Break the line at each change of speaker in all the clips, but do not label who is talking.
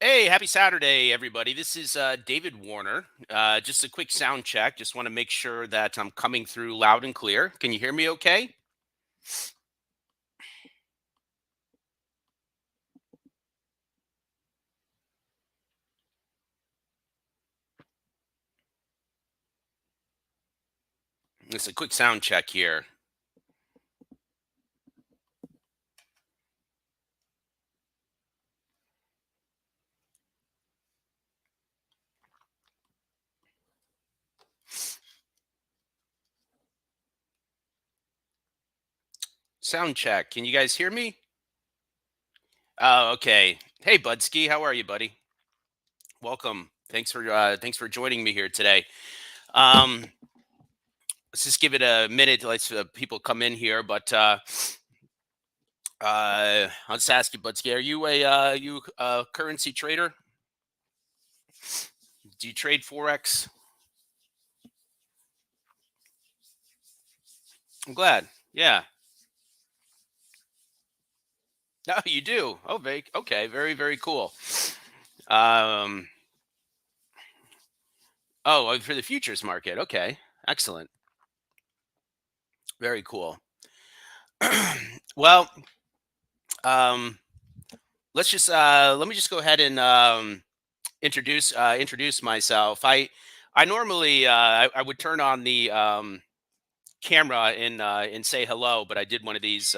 Hey, happy Saturday, everybody. This is David Warner. Just a quick sound check. Just want to make sure that I'm coming through loud and clear. Can you hear me okay? It's a quick sound check here. Sound check. Can you guys hear me? Oh, okay. Hey, Budski, how are you, buddy? Welcome. Thanks for joining me here today. Um, let's just give it a minute to let people come in here. But I'll just ask you, Budski, are you a currency trader? Do you trade Forex? I'm glad. Yeah. No, you do. Oh, okay. Very, very cool. Um, for the futures market. Okay. Excellent. Very cool. Well, um, let me just go ahead and introduce myself. I normally I would turn on the camera and say hello, but I did one of these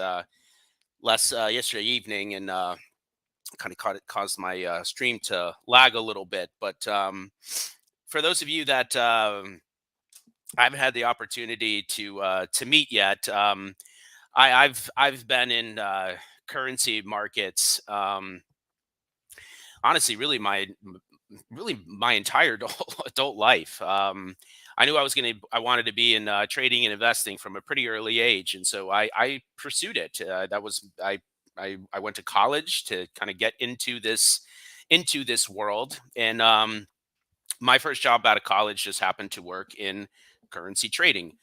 last yesterday evening and kind of caused my stream to lag a little bit. But for those of you that I haven't had the opportunity to meet yet, I've been in currency markets. Honestly, really my entire adult life. I knew I wanted to be in trading and investing from a pretty early age, and so I pursued it. That was I went to college to kind of get into this world, and my first job out of college just happened to work in currency trading.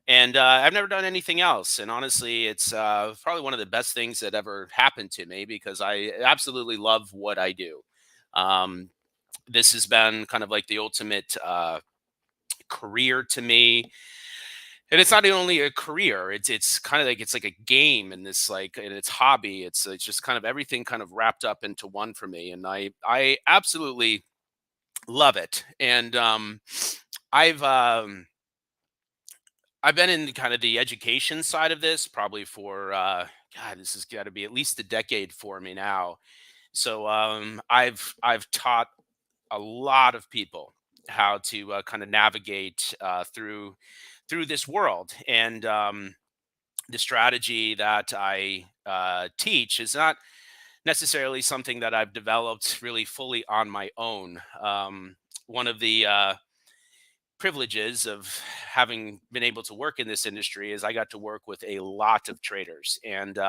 And I've never done anything else. And honestly, it's probably one of the best things that ever happened to me because I absolutely love what I do. Um, this has been kind of like the ultimate career to me, and it's not only a career. It's kind of like it's like a game, and this like and it's hobby. It's just kind of everything kind of wrapped up into one for me, and I absolutely love it. And I've um, I've been in kind of the education side of this probably for God, this has got to be at least a decade for me now. So I've taught a lot of people how to kind of navigate through this world, and the strategy that I teach is not necessarily something that I've developed really fully on my own. One of the privileges of having been able to work in this industry is I got to work with a lot of traders. And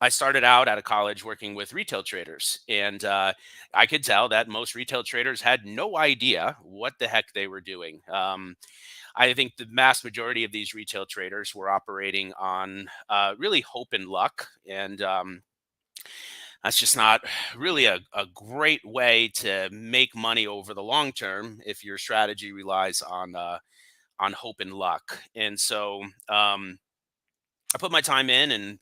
I started out out of college working with retail traders. And I could tell that most retail traders had no idea what the heck they were doing. I think the vast majority of these retail traders were operating on really hope and luck. And that's just not really a great way to make money over the long term if your strategy relies on hope and luck. And so I put my time in, and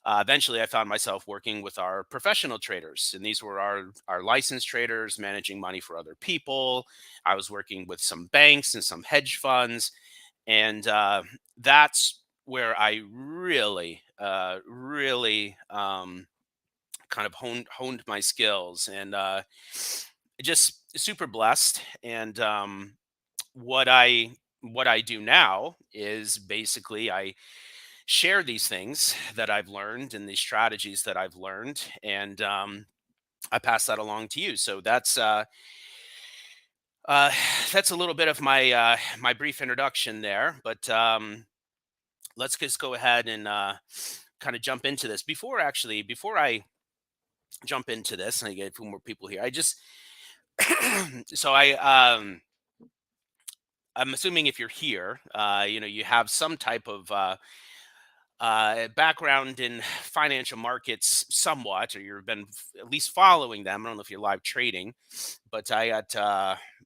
eventually I found myself working with our professional traders, and these were our licensed traders managing money for other people. I was working with some banks and some hedge funds, and that's where I really kind of honed my skills, and just super blessed. And what I do now is basically I share these things that I've learned and these strategies that I've learned, and I pass that along to you. So uh, that's a little bit of my brief introduction there. But let's just go ahead and kind of jump into this. Before I jump into this, and I get a few more people here. I just so I'm assuming if you're here, you have some type of background in financial markets somewhat, or you've been at least following them. I don't know if you're live trading, but I got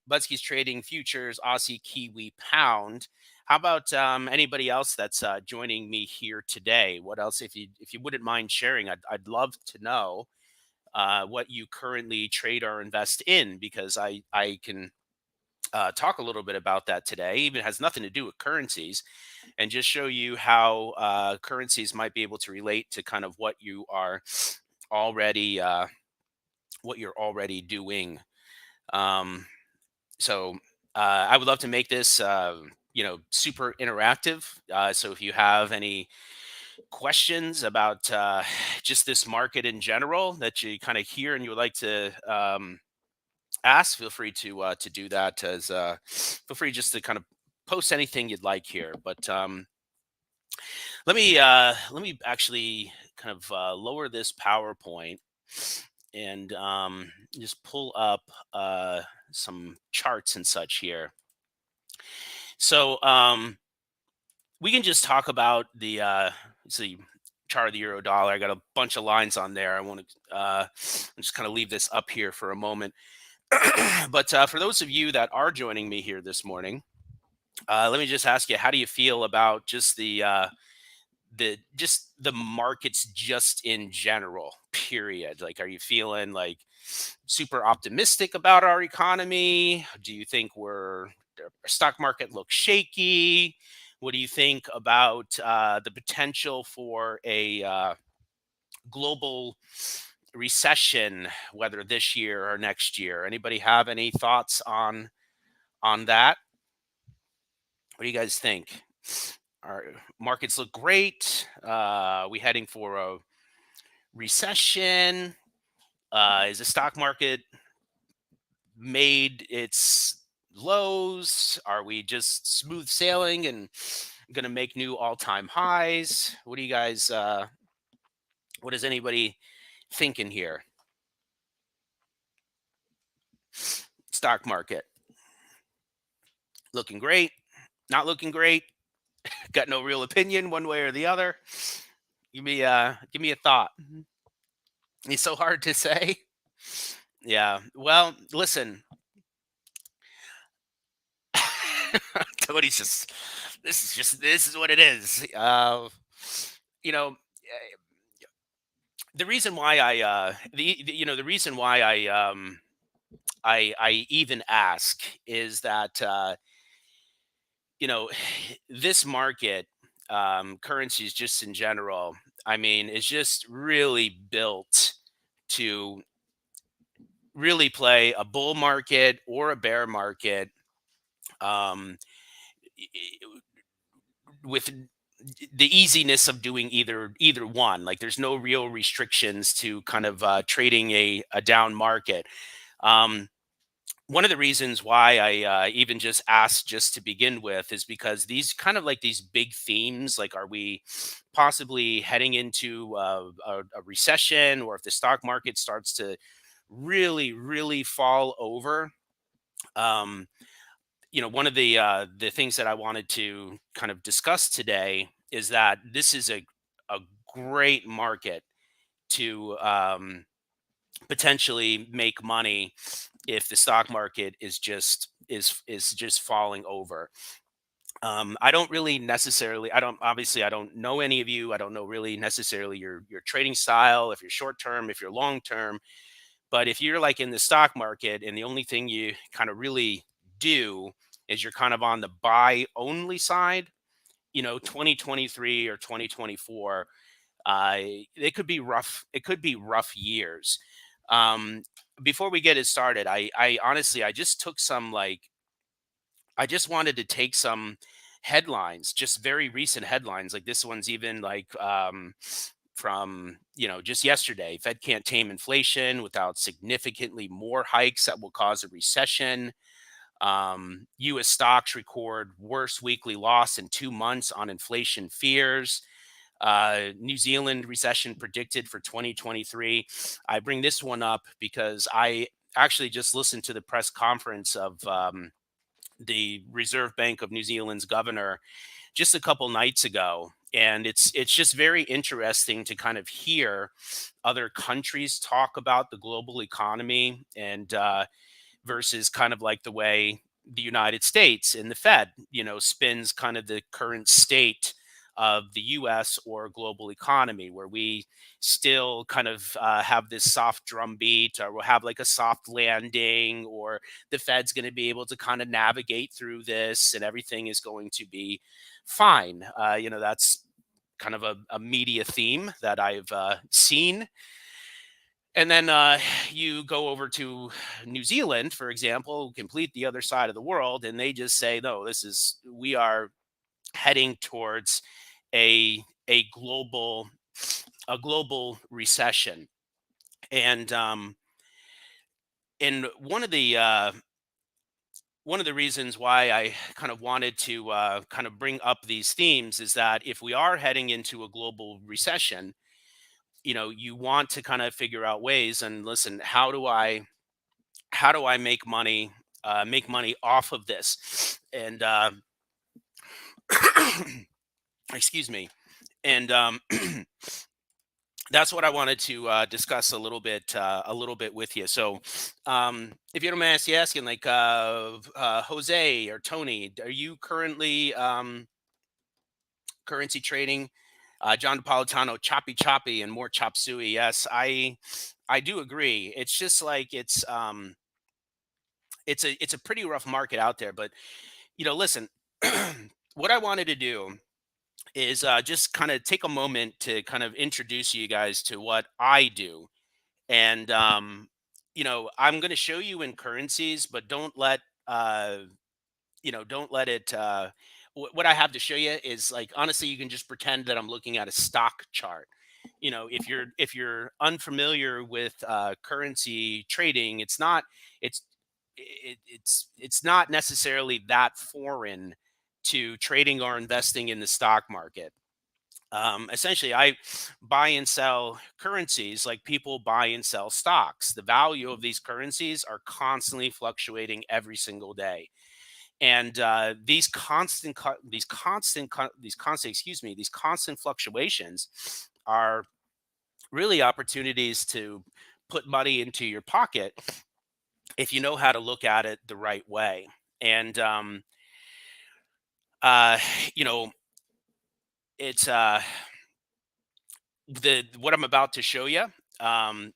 Budsky's trading futures, Aussie, Kiwi, Pound. How about anybody else that's joining me here today? What else, if you wouldn't mind sharing, I'd love to know what you currently trade or invest in, because I can talk a little bit about that today. Even has nothing to do with currencies, and just show you how currencies might be able to relate to kind of already what you're already doing. Um, so I would love to make this super interactive. So if you have any questions about just this market in general that you kind of hear and you would like to ask, feel free to do that. As feel free just to kind of post anything you'd like here. But let me actually kind of lower this PowerPoint and just pull up some charts and such here. So we can just talk about the let's see, chart of the euro dollar. I got a bunch of lines on there. I want to just kind of leave this up here for a moment. But for those of you that are joining me here this morning, let me just ask you, how do you feel about just the markets just in general, period? Like, are you feeling like super optimistic about our economy? Do you think our stock market looks shaky? What do you think about the potential for a global recession, whether this year or next year? Anybody have any thoughts on that? What do you guys think? Our markets look great. We heading for a recession? Is the stock market made its lows? Are we just smooth sailing and going to make new all-time highs? What do you guys? What is anybody thinking here? Stock market looking great? Not looking great? Got no real opinion one way or the other? Give me a thought. It's so hard to say. Yeah. Well, listen. Cody's just this is what it is. You know, the reason why the reason why I even ask is that you know this market, currencies just in general, I mean, is just really built to really play a bull market or a bear market, um, with the easiness of doing either one. Like, there's no real restrictions to kind of trading a down market. Um, One of the reasons why I even just asked just to begin with is because these kind of like these big themes, like, are we possibly heading into a recession, or if the stock market starts to really fall over? Um, One of the things that I wanted to kind of discuss today is that this is a great market to potentially make money if the stock market is just falling over. I don't really necessarily, I don't know any of you. I don't know really necessarily your trading style, if you're short term, if you're long term. But if you're like in the stock market and the only thing you kind of really do is you're kind of on the buy only side, 2023 or 2024, it could be rough. It could be rough years. Um, Before we get it started, I honestly, I just took some like, I just wanted to take some headlines, just very recent headlines. Like, this one's even like from just yesterday. Fed can't tame inflation without significantly more hikes that will cause a recession. U.S. stocks record worst weekly loss in 2 months on inflation fears. New Zealand recession predicted for 2023. I bring this one up because I actually just listened to the press conference of the Reserve Bank of New Zealand's governor just a couple nights ago. And it's just very interesting to kind of hear other countries talk about the global economy, and versus kind of like the way the United States and the Fed, spins kind of the current state of the US or global economy, where we still kind of have this soft drumbeat, or we'll have like a soft landing, or the Fed's going to be able to kind of navigate through this and everything is going to be fine. That's kind of a media theme that I've seen. And then you go over to New Zealand, for example, complete the other side of the world, and they just say, no, we are heading towards a a global a global recession. And and one of the reasons why I kind of wanted to kind of bring up these themes is that if we are heading into a global recession, you want to kind of figure out ways and listen, how do I make money off of this? And excuse me. And that's what I wanted to discuss a little bit with you. So, if you don't mind me asking, like Jose or Tony, are you currently currency trading? John Napolitano, choppy choppy and more chop suey. Yes, I do agree. It's just like it's a pretty rough market out there. But listen, what I wanted to do is just kind of take a moment to kind of introduce you guys to what I do. And I'm going to show you in currencies, but don't let it what I have to show you is, like, honestly, you can just pretend that I'm looking at a stock chart. If you're unfamiliar with currency trading, it's it's not necessarily that foreign to trading or investing in the stock market. Essentially, I buy and sell currencies like people buy and sell stocks. The value of these currencies are constantly fluctuating every single day. And these constant fluctuations are really opportunities to put money into your pocket if you know how to look at it the right way. And uh, you know, it's the what I'm about to show you.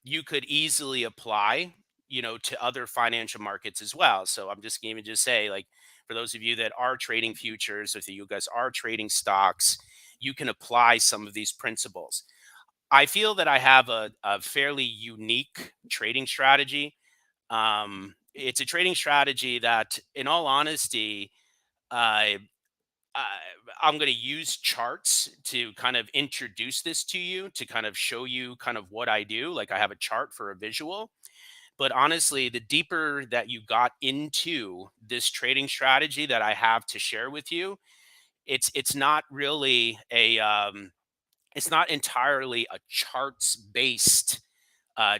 You could easily apply, to other financial markets as well. So I'm just going to just say, like, for those of you that are trading futures, if you guys are trading stocks, you can apply some of these principles. I feel that I have a fairly unique trading strategy. It's a trading strategy that, in all honesty, uh, I, I'm going to use charts to kind of introduce this to you, to kind of show you kind of what I do. Like, I have a chart for a visual. But honestly, the deeper that you got into this trading strategy that I have to share with you, it's not really it's not entirely a charts based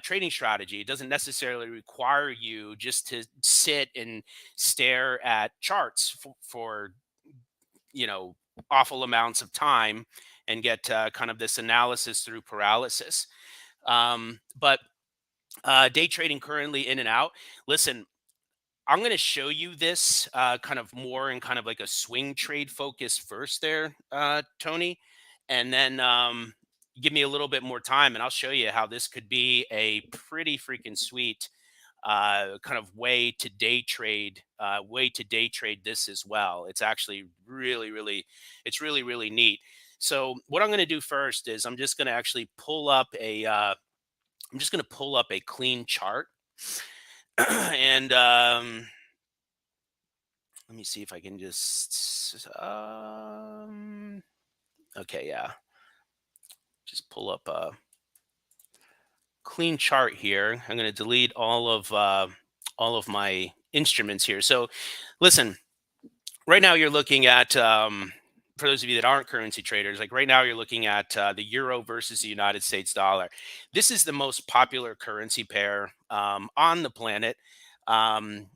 trading strategy. It doesn't necessarily require you just to sit and stare at charts for you know awful amounts of time and get kind of this analysis through paralysis. But day trading currently in and out. Listen, I'm going to show you this kind of more in kind of like a swing trade focus first there, Tony, and then give me a little bit more time, and I'll show you how this could be a pretty freaking sweet kind of way to day trade this as well. It's actually it's really, really neat. So what I'm going to do first is I'm just going to actually pull up a clean chart. And let me see if I can just okay, yeah, just pull up a clean chart here. I'm going to delete all of my instruments here. So listen, right now you're looking at for those of you that aren't currency traders, like right now you're looking at the euro versus the United States dollar. This is the most popular currency pair on the planet. Um,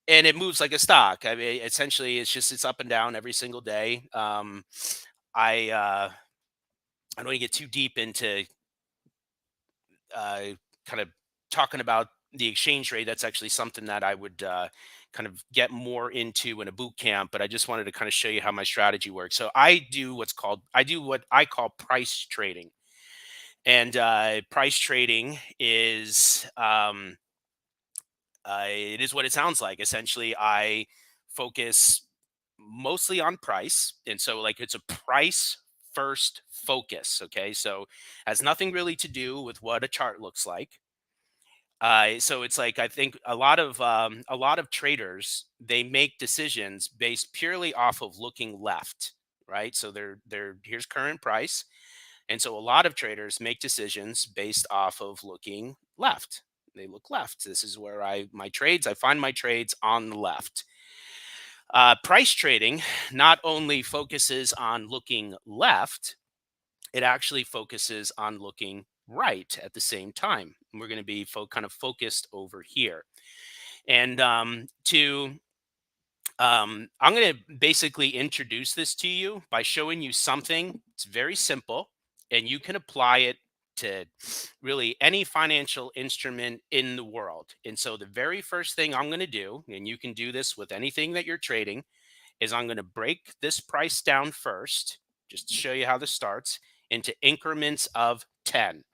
and it moves like a stock. I mean, essentially, it's up and down every single day. I I don't want to get too deep into uh, kind of talking about the exchange rate. That's actually something that I would kind of get more into in a boot camp. But I just wanted to kind of show you how my strategy works. So I do what I call price trading, and price trading is it is what it sounds like. Essentially, I focus mostly on price, and so like it's a price first focus. Okay, so has nothing really to do with what a chart looks like. So it's like I think a lot of traders, they make decisions based purely off of looking left, right? So they're here's current price, and so a lot of traders make decisions based off of looking left. They look left. This is where I find my trades on the left. Price trading not only focuses on looking left, it actually focuses on looking right at the same time. We're going to be kind of focused over here. And I'm going to basically introduce this to you by showing you something. It's very simple, and you can apply it to really any financial instrument in the world. And so, the very first thing I'm going to do, and you can do this with anything that you're trading, is I'm going to break this price down first, just to show you how this starts, into increments of 10,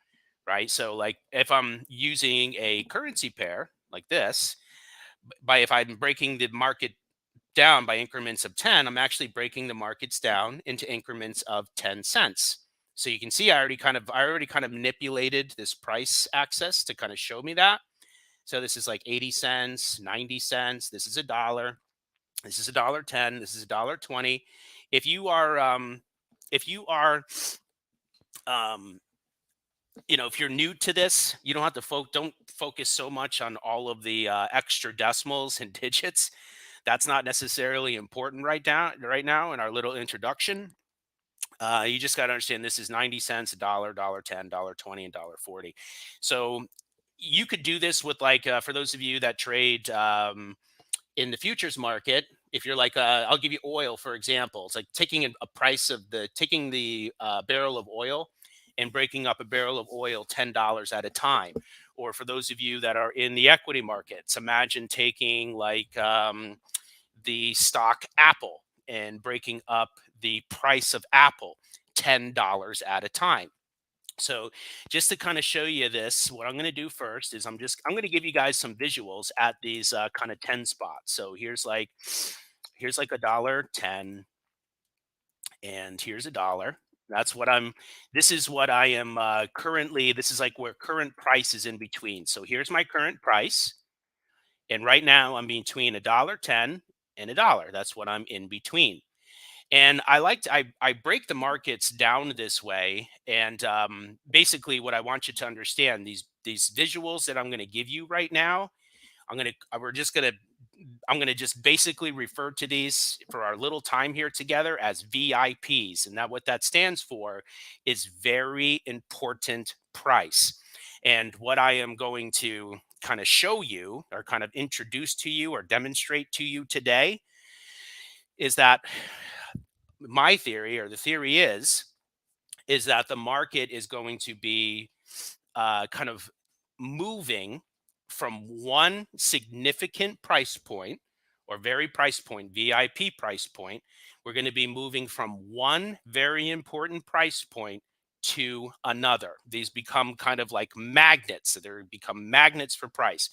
right? So, like if I'm using a currency pair like this, by if I'm breaking the market down by increments of 10, I'm actually breaking the markets down into increments of 10 cents. So you can see I already kind of manipulated this price access to kind of show me that. So this is like 80 cents, 90 cents, this is a dollar, this is a dollar 10, this is a dollar 20. If you are if you are um if you're new to this, you don't have to don't focus so much on all of the extra decimals and digits. That's not necessarily important right now in our little introduction. You just got to understand this is 90 cents, a dollar, dollar 10, dollar 20, and dollar 40. So you could do this with like for those of you that trade in the futures market. If you're like I'll give you oil for example. It's like taking a price of the taking the barrel of oil and breaking up a barrel of oil $10 at a time. Or for those of you that are in the equity markets, imagine taking like the stock Apple and breaking up the price of Apple $10 at a time. So just to kind of show you this, what I'm going to do first is I'm going to give you guys some visuals at these kind of 10 spots. So here's like a dollar 10, and here's a dollar. That's what I'm This is what I am currently, this is like where current price is in between. So here's my current price, and right now I'm between a dollar 10 and a dollar. That's what I'm in between. And I break the markets down this way. And basically, what I want you to understand, these visuals that I'm going to give you right now, we're just going to I'm going to just basically refer to these for our little time here together as VIPs. And that what that stands for is very important price. And what I am going to kind of show you or kind of introduce to you or demonstrate to you today is that my theory, or the theory is that the market is going to be kind of moving from one significant price point or very price point, VIP price point. We're going to be moving from one very important price point to another. These become kind of like magnets. So they become magnets for price.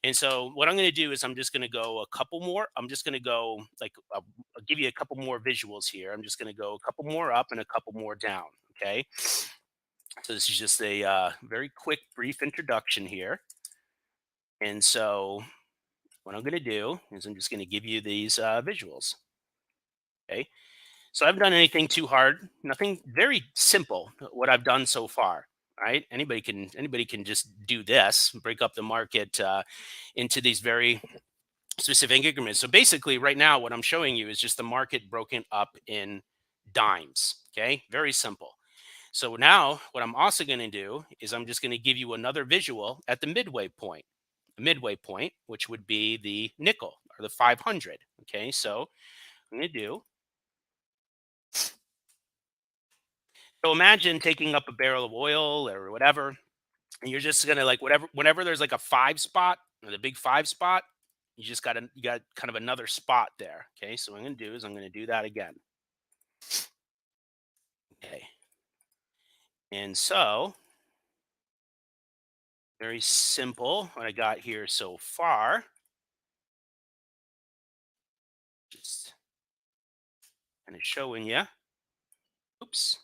And so what I'm going to do is I'm just going to go a couple more. I'm just going to go like I'll give you a couple more visuals here. I'm just going to go a couple more up and a couple more down. Okay. So this is just a very quick, brief introduction here. And so what I'm going to do is I'm just going to give you these visuals. Okay. So I haven't done anything too hard. Nothing, very simple. What I've done so far. Right. Anybody can just do this. Break up the market into these very specific increments. So basically, right now, what I'm showing you is just the market broken up in dimes. Okay. Very simple. So now what I'm also going to do is I'm just going to give you another visual at the midway point, which would be the nickel or the 500. Okay. So I'm going to do, So imagine taking up a barrel of oil or whatever, and you're just gonna like whatever whenever there's like a five spot or the big five spot, you got kind of another spot there. Okay, so what I'm gonna do is I'm gonna do that again. Okay, and so very simple what I got here so far. Just kind of showing you. Oops,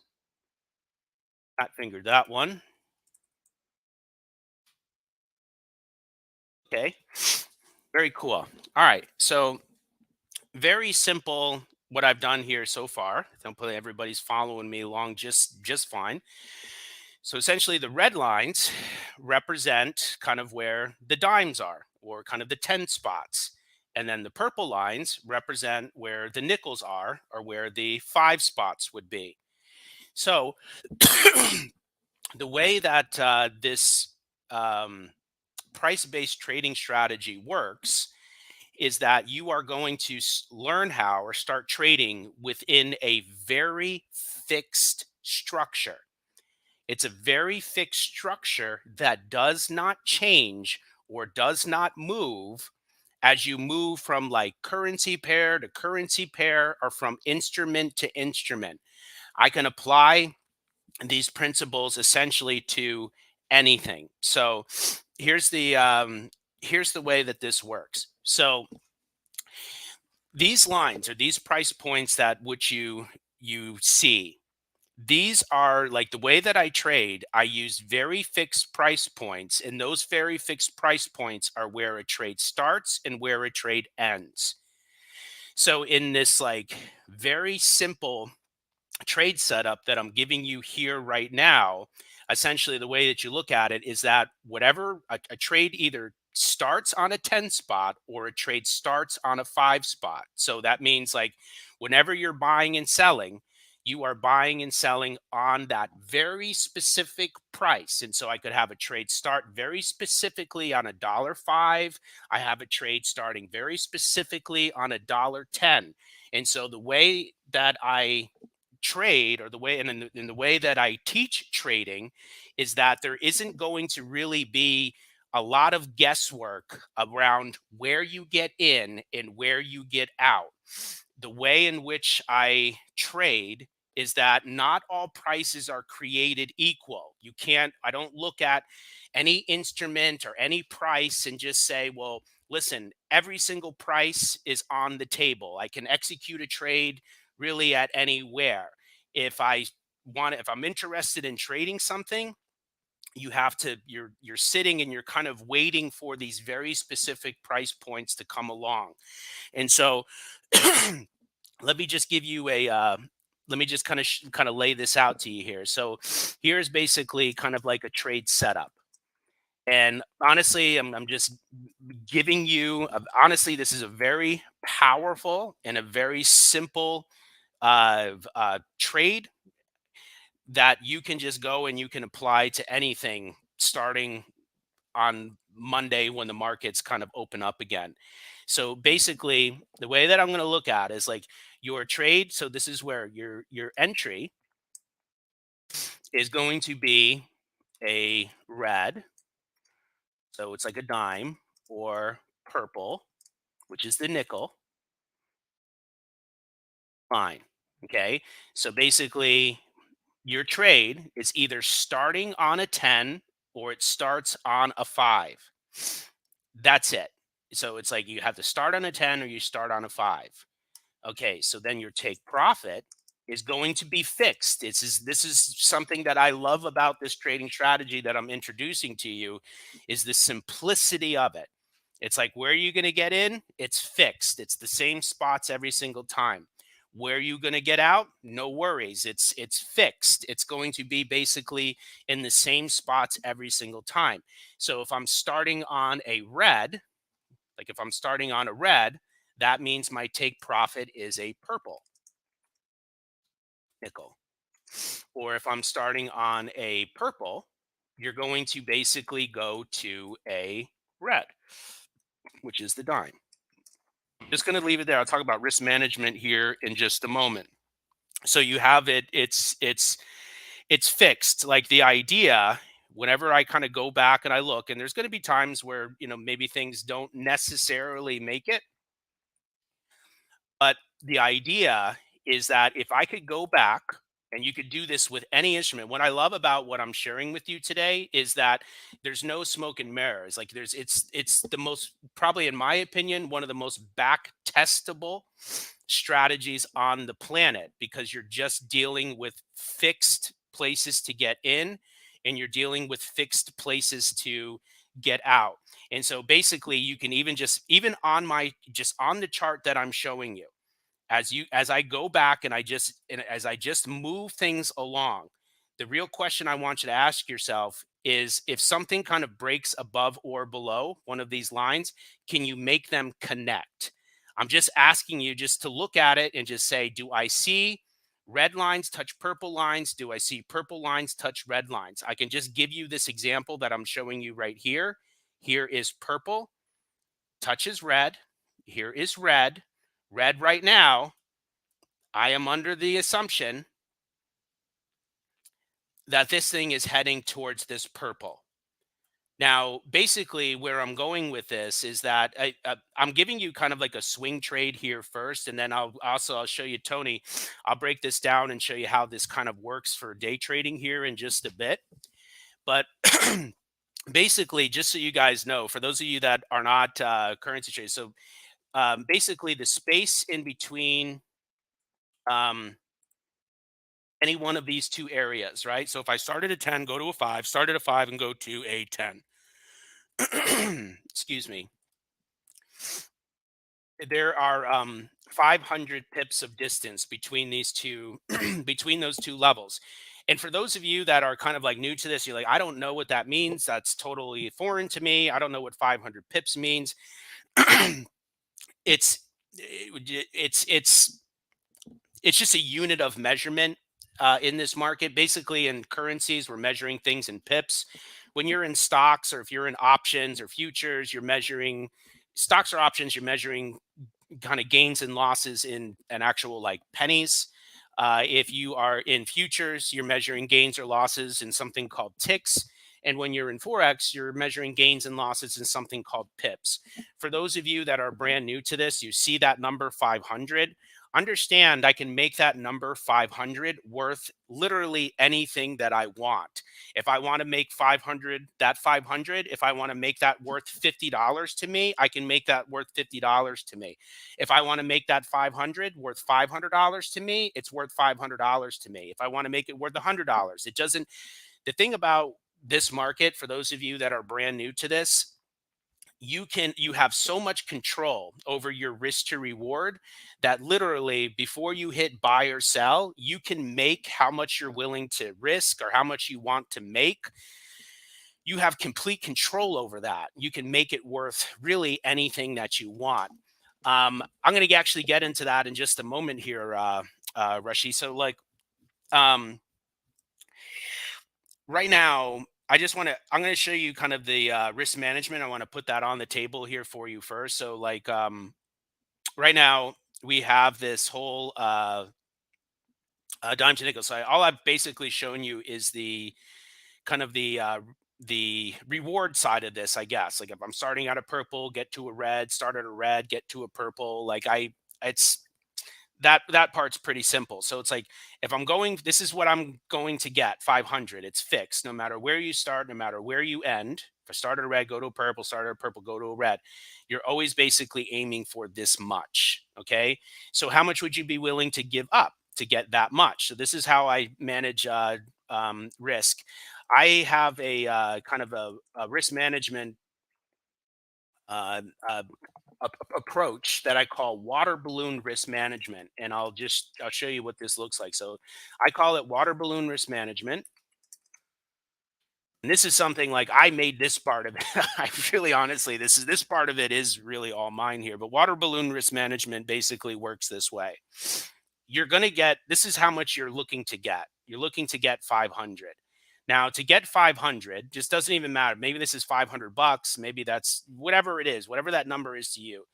not fingered that one. Okay, very cool. All right, so very simple what I've done here so far. Hopefully everybody's following me along just fine. So essentially the red lines represent kind of where the dimes are or kind of the 10 spots. And then the purple lines represent where the nickels are or where the five spots would be. So the way that this um, price-based trading strategy works is that you are going to learn how or start trading within a very fixed structure. It's a very fixed structure that does not change or does not move as you move from like currency pair to currency pair or from instrument to instrument. I can apply these principles essentially to anything. So here's the here's the way that this works. So these lines or these price points that which you see, these are like the way that I trade. I use very fixed price points, and those very fixed price points are where a trade starts and where a trade ends. So in this like very simple trade setup that I'm giving you here right now, essentially the way that you look at it is that whatever a trade either starts on a 10 spot or a trade starts on a 5 spot. So that means like whenever you're buying and selling, you are buying and selling on that very specific price. And so I could have a trade start very specifically on a dollar five. I have a trade starting very specifically on a dollar 10. And so the way that I trade or the way and in the way that I teach trading is that there isn't going to really be a lot of guesswork around where you get in and where you get out. The way in which I trade is that not all prices are created equal. I don't look at any instrument or any price and just say, well, listen, every single price is on the table. I can execute a trade really at anywhere. If I if I'm interested in trading something, you're sitting and you're kind of waiting for these very specific price points to come along. And so let me just give you a let me just kind of lay this out to you here. So here's basically kind of like a trade setup. And honestly, I'm just giving you honestly, this is a very powerful and a very simple trade that you can just go and you can apply to anything starting on Monday when the markets kind of open up again. So basically, the way that I'm going to look at is like your trade. So this is where your entry is going to be a red, so it's like a dime, or purple, which is the nickel line. Okay, so basically your trade is either starting on a 10 or it starts on a 5. That's it. So it's like you have to start on a 10 or you start on a 5. Okay, so then your take profit is going to be fixed. This is something that I love about this trading strategy that I'm introducing to you is the simplicity of it. It's like where are you going to get in? It's fixed. It's the same spots every single time. Where are you going to get out? No worries. It's fixed. It's going to be basically in the same spots every single time. So if I'm starting on a red, like if I'm starting on a red, that means my take profit is a purple nickel. Or if I'm starting on a purple, you're going to basically go to a red, which is the dime. Just going to leave it there. I'll talk about risk management here in just a moment. So you have it. It's it's fixed. Like the idea, whenever I kind of go back and I look, and there's going to be times where, maybe things don't necessarily make it, but the idea is that if I could go back, and you could do this with any instrument. What I love about what I'm sharing with you today is that there's no smoke and mirrors. Like it's the most, probably in my opinion, one of the most back testable strategies on the planet, because you're just dealing with fixed places to get in, and you're dealing with fixed places to get out. And so basically you can even on my, just on the chart that I'm showing you, as I go back and as I just move things along, the real question I want you to ask yourself is, if something kind of breaks above or below one of these lines, can you make them connect? I'm just asking you just to look at it and just say, do I see red lines touch purple lines? Do I see purple lines touch red lines? I can just give you this example that I'm showing you right here. Here is purple touches red. Here is red. Red right now, I am under the assumption that this thing is heading towards this purple. Now, basically, where I'm going with this is that I'm giving you kind of like a swing trade here first, and then I'll show you, Tony. I'll break this down and show you how this kind of works for day trading here in just a bit. But basically, just so you guys know, for those of you that are not currency traders, so basically the space in between um, any one of these two areas, right? So if I started at 10, go to a 5, start at a 5 and go to a 10. Excuse me. There are 500 pips of distance between these two between those two levels. And for those of you that are kind of like new to this, you're like, I don't know what that means. That's totally foreign to me. I don't know what 500 pips means. it's it's it's just a unit of measurement in this market. Basically, in currencies, we're measuring things in pips. When you're in stocks, or if you're in options or futures, you're measuring stocks or options. You're measuring kind of gains and losses in an actual like pennies. If you are in futures, you're measuring gains or losses in something called ticks. And when you're in Forex, you're measuring gains and losses in something called pips. For those of you that are brand new to this, you see that number 500. Understand, I can make that number 500 worth literally anything that I want. If I want to make 500, that 500, if I want to make that worth $50 to me, I can make that worth $50 to me. If I want to make that 500 worth $500 to me, it's worth $500 to me. If I want to make it worth $100, it doesn't. The thing about this market, for those of you that are brand new to this, you have so much control over your risk to reward that literally before you hit buy or sell, you can make how much you're willing to risk or how much you want to make. You have complete control over that. You can make it worth really anything that you want. I'm going to actually get into that in just a moment here, Rashi. So, like, um, right now, I'm going to show you kind of the risk management. I want to put that on the table here for you first. So, like, right now, we have this whole dime to nickel. So, all I've basically shown you is the kind of the reward side of this, I guess. Like if I'm starting out a purple, get to a red, start at a red, get to a purple. It's that part's pretty simple. So it's like if I'm going, this is what I'm going to get 500. It's fixed no matter where you start, no matter where you end. If I start at a red, go to a purple, start at a purple, go to a red. You're always basically aiming for this much. Okay. So how much would you be willing to give up to get that much? So this is how I manage risk. I have a kind of a risk management uh, uh, approach that I call water balloon risk management, and I'll show you what this looks like. So I call it water balloon risk management, and this is something like I made this part of it. I really honestly, this part of it is really all mine here. But water balloon risk management basically works this way. You're going to get, this is how much you're looking to get. You're looking to get 500. Now, to get 500 just doesn't even matter. Maybe this is 500 bucks. Maybe that's whatever it is, whatever that number is to you.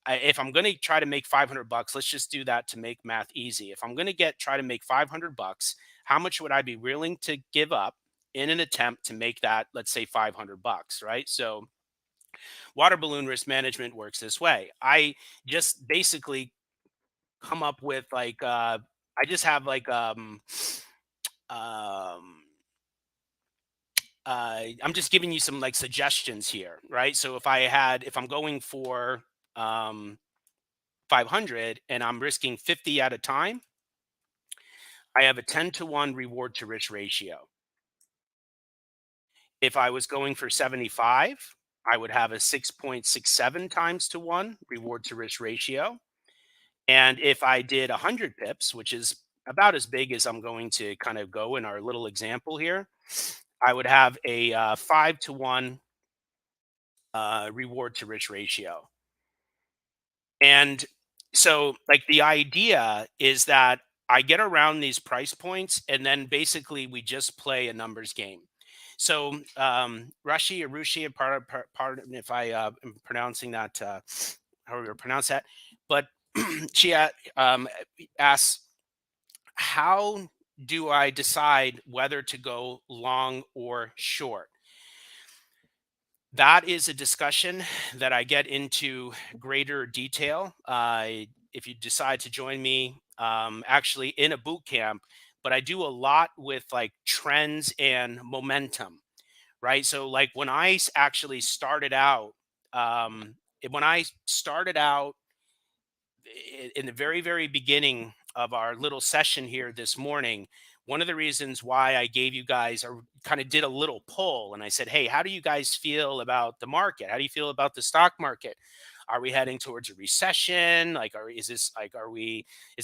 If I'm going to try to make 500 bucks, let's just do that to make math easy. If I'm going to try to make 500 bucks, how much would I be willing to give up in an attempt to make that, let's say, 500 bucks, right? So water balloon risk management works this way. I just basically come up with like I just have like um I'm just giving you some like suggestions here, right? So if I'm going for um 500 and I'm risking 50 at a time, I have a 10 to 1 reward to risk ratio. If I was going for 75, I would have a 6.67 times to 1 reward to risk ratio. And if I did 100 pips, which is about as big as I'm going to kind of go in our little example here, I would have a 5 to 1 reward to risk ratio. And so, like, the idea is that I get around these price points, and then basically we just play a numbers game. So, Rushi, pardon if I am pronouncing that, however you pronounce that, but she asks, how do I decide whether to go long or short? That is a discussion that I get into greater detail. If you decide to join me, actually in a boot camp, but I do a lot with like trends and momentum, right? So, like when actually started out, when I started out in the very, very beginning of our little session here this morning, one of the reasons why I gave you guys a kind of did a little poll and I said, hey, how do you guys feel about the market? How do you feel about the stock market? Are we heading towards a recession? Like, is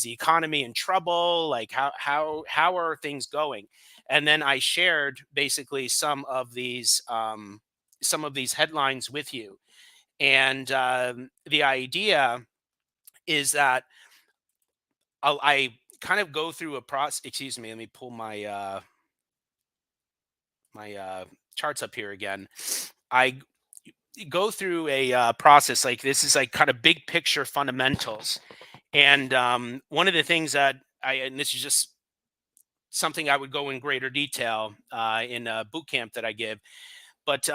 the economy in trouble? Like, how are things going? And then I shared basically some of these headlines with you. And the idea is that I kind of go through a process. Excuse me. Let me pull my charts up here again. I go through a process like this is like kind of big picture fundamentals. And one of the things that and this is just something I would go in greater detail in a boot camp that I give. But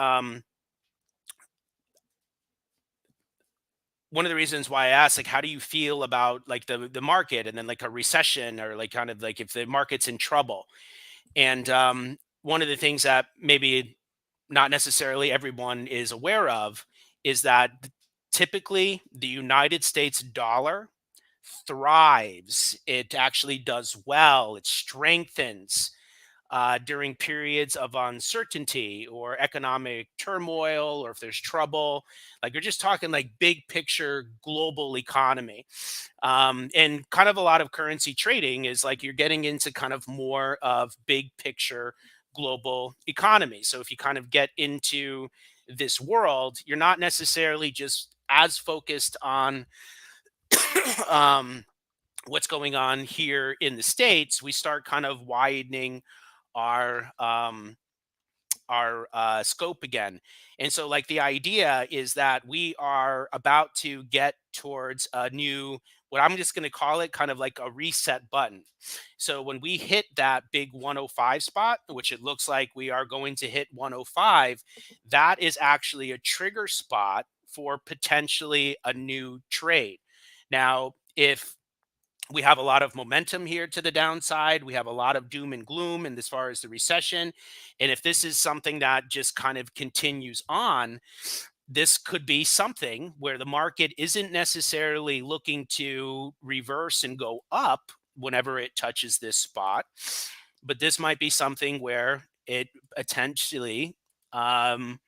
one of the reasons why I asked, like, how do you feel about like the market and then like a recession or like kind of like if the market's in trouble? And one of the things that maybe not necessarily everyone is aware of is that typically the United States dollar thrives. It actually does well, it strengthens during periods of uncertainty or economic turmoil, or if there's trouble. Like you're just talking like big picture global economy. And kind of a lot of currency trading is like you're getting into kind of more of big picture global economy. So if you kind of get into this world, you're not necessarily just as focused on um, what's going on here in the States. We start kind of widening our scope again. And so, like, the idea is that we are about to get towards a new, what I'm just going to call it kind of like a reset button. So, when we hit that big 105 spot, which it looks like we are going to hit 105, that is actually a trigger spot for potentially a new trade. Now, if we have a lot of momentum here to the downside. We have a lot of doom and gloom, and as far as the recession, and if this is something that just kind of continues on, this could be something where the market isn't necessarily looking to reverse and go up whenever it touches this spot, but this might be something where it potentially um,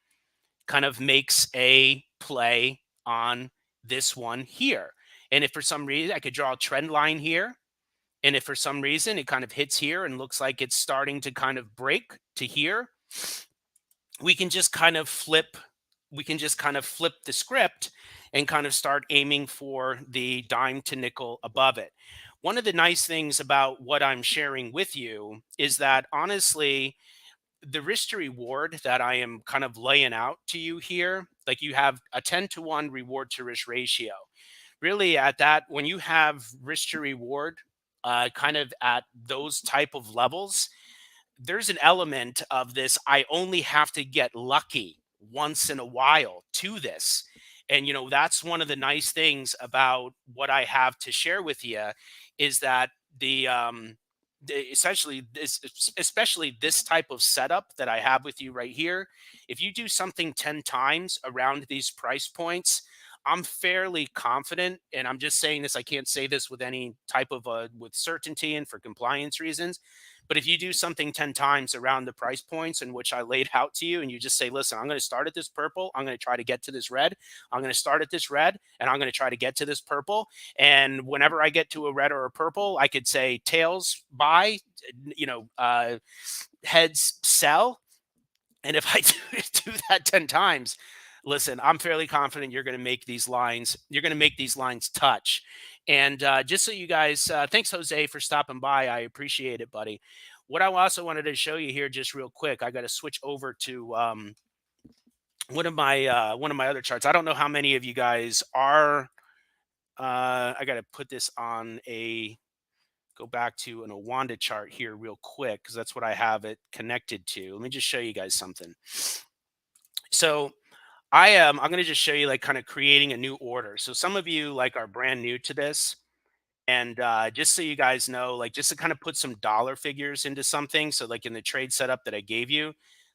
kind of makes a play on this one here. And if for some reason I could draw a trend line here, and if for some reason it kind of hits here and looks like it's starting to kind of break to here, we can just kind of flip the script and kind of start aiming for the dime to nickel above it. One of the nice things about what I'm sharing with you is that honestly, the risk to reward that I am kind of laying out to you here, like you have a 10 to 1 reward to risk ratio. Really, at that, when you have risk to reward kind of at those type of levels, there's an element of this. I only have to get lucky once in a while to this. And, that's one of the nice things about what I have to share with you is that essentially this, especially this type of setup that I have with you right here, if you do something 10 times around these price points, I'm fairly confident, and I'm just saying this, I can't say this with any type of with certainty and for compliance reasons, but if you do something 10 times around the price points in which I laid out to you, and you just say, listen, I'm going to start at this purple, I'm going to try to get to this red, I'm going to start at this red, and I'm going to try to get to this purple. And whenever I get to a red or a purple, I could say tails buy, heads sell. And if I do that 10 times, listen, I'm fairly confident you're going to make these lines touch. And just so you guys, thanks, Jose, for stopping by. I appreciate it, buddy. What I also wanted to show you here, just real quick, I got to switch over to one of my other charts. I don't know how many of you guys are. I got to put this on a go back to an Awanda chart here real quick because that's what I have it connected to. Let me just show you guys something. So I'm going to just show you like kind of creating a new order. So some of you like are brand new to this, and just so you guys know, like just to kind of put some dollar figures into something. So like in the trade setup that I gave you,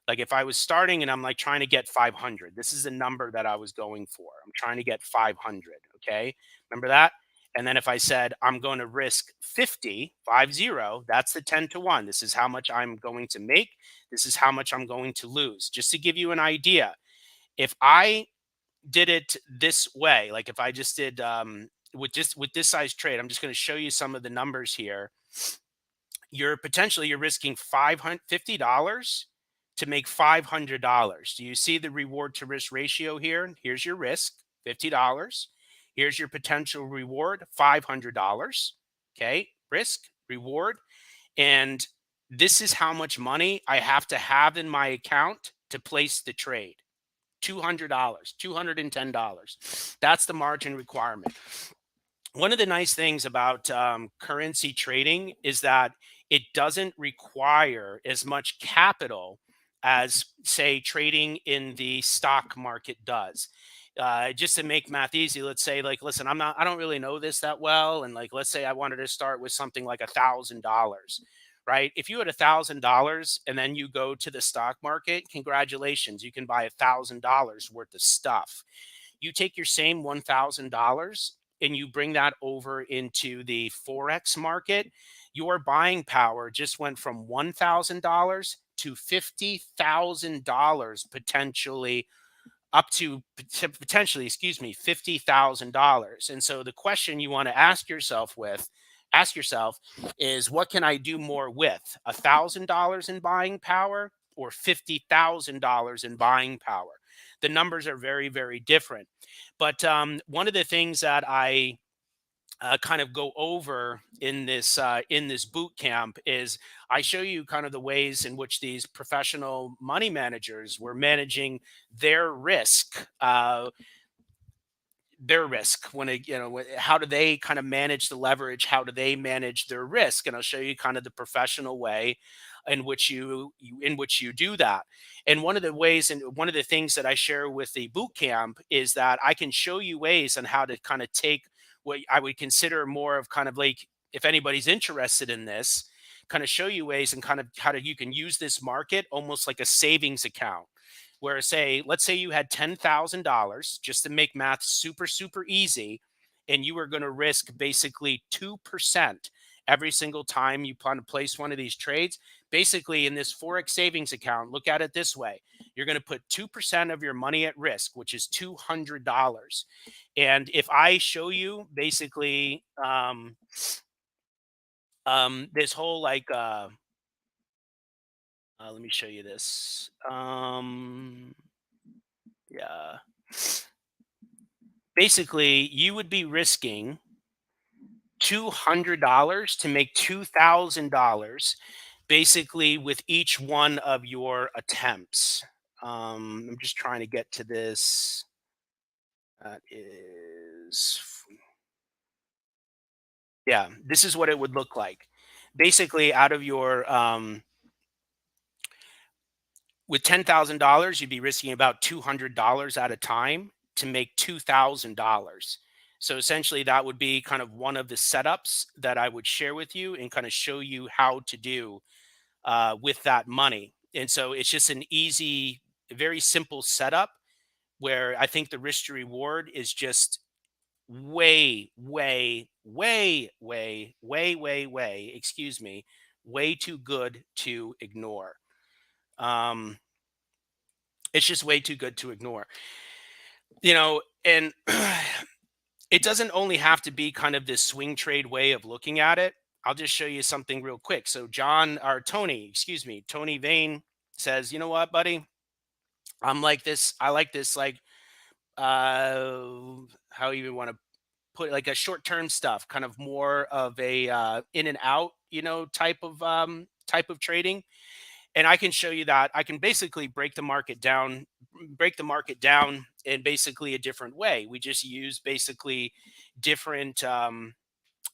like if I was starting and I'm like trying to get 500, this is the number that I was going for. I'm trying to get 500. Okay, remember that. And then if I said I'm going to risk 50, that's the 10 to 1. This is how much I'm going to make. This is how much I'm going to lose. Just to give you an idea, if I did it this way, like if I just did with this size trade, I'm just going to show you some of the numbers here. You're risking $550 to make $500. Do you see the reward to risk ratio here? Here's your risk, $50. Here's your potential reward, $500. Okay, risk, reward, and this is how much money I have to have in my account to place the trade. $200, $210. That's the margin requirement. One of the nice things about currency trading is that it doesn't require as much capital as, say, trading in the stock market does. Just to make math easy, let's say, like, listen, I don't really know this that well, and like, let's say I wanted to start with something like $1,000, right? If you had $1,000 and then you go to the stock market, congratulations, you can buy $1,000 worth of stuff. You take your same $1,000 and you bring that over into the Forex market, your buying power just went from $1,000 to $50,000 potentially, up to potentially, excuse me, $50,000. And so the question you want to ask yourself is, what can I do more with? $1,000 in buying power or $50,000 in buying power? The numbers are very, very different. But one of the things that I kind of go over in this boot camp is I show you kind of the ways in which these professional money managers were managing their risk. Their risk when it, how do they kind of manage the leverage, how do they manage their risk, and I'll show you kind of the professional way in which you do that. And one of the ways and one of the things that I share with the boot camp is that I can show you ways on how to kind of take what I would consider more of kind of like, if anybody's interested in this, kind of show you ways and kind of how to you can use this market almost like a savings account, where, say, let's say you had $10,000, just to make math super, super easy, and you were going to risk basically 2% every single time you plan to place one of these trades. Basically, in this Forex savings account, look at it this way: you're going to put 2% of your money at risk, which is $200. And if I show you basically this whole like, let me show you this. Yeah. Basically, you would be risking $200 to make $2,000 basically with each one of your attempts. I'm just trying to get to this. That is Yeah, this is what it would look like. Basically, out of your with $10,000, you'd be risking about $200 at a time to make $2,000. So essentially, that would be kind of one of the setups that I would share with you and kind of show you how to do with that money. And so it's just an easy, very simple setup where I think the risk to reward is just way, way, way, way, way, way, way, excuse me, way too good to ignore. Um, it's just way too good to ignore, and it doesn't only have to be kind of this swing trade way of looking at it. I'll just show you something real quick. So Tony, excuse me, Tony Vane says, you know what, buddy? I'm like this. I like this, like, how you want to put it, like a short term stuff, kind of more of a in and out, type of trading. And I can show you that I can basically break the market down in basically a different way. We just use basically different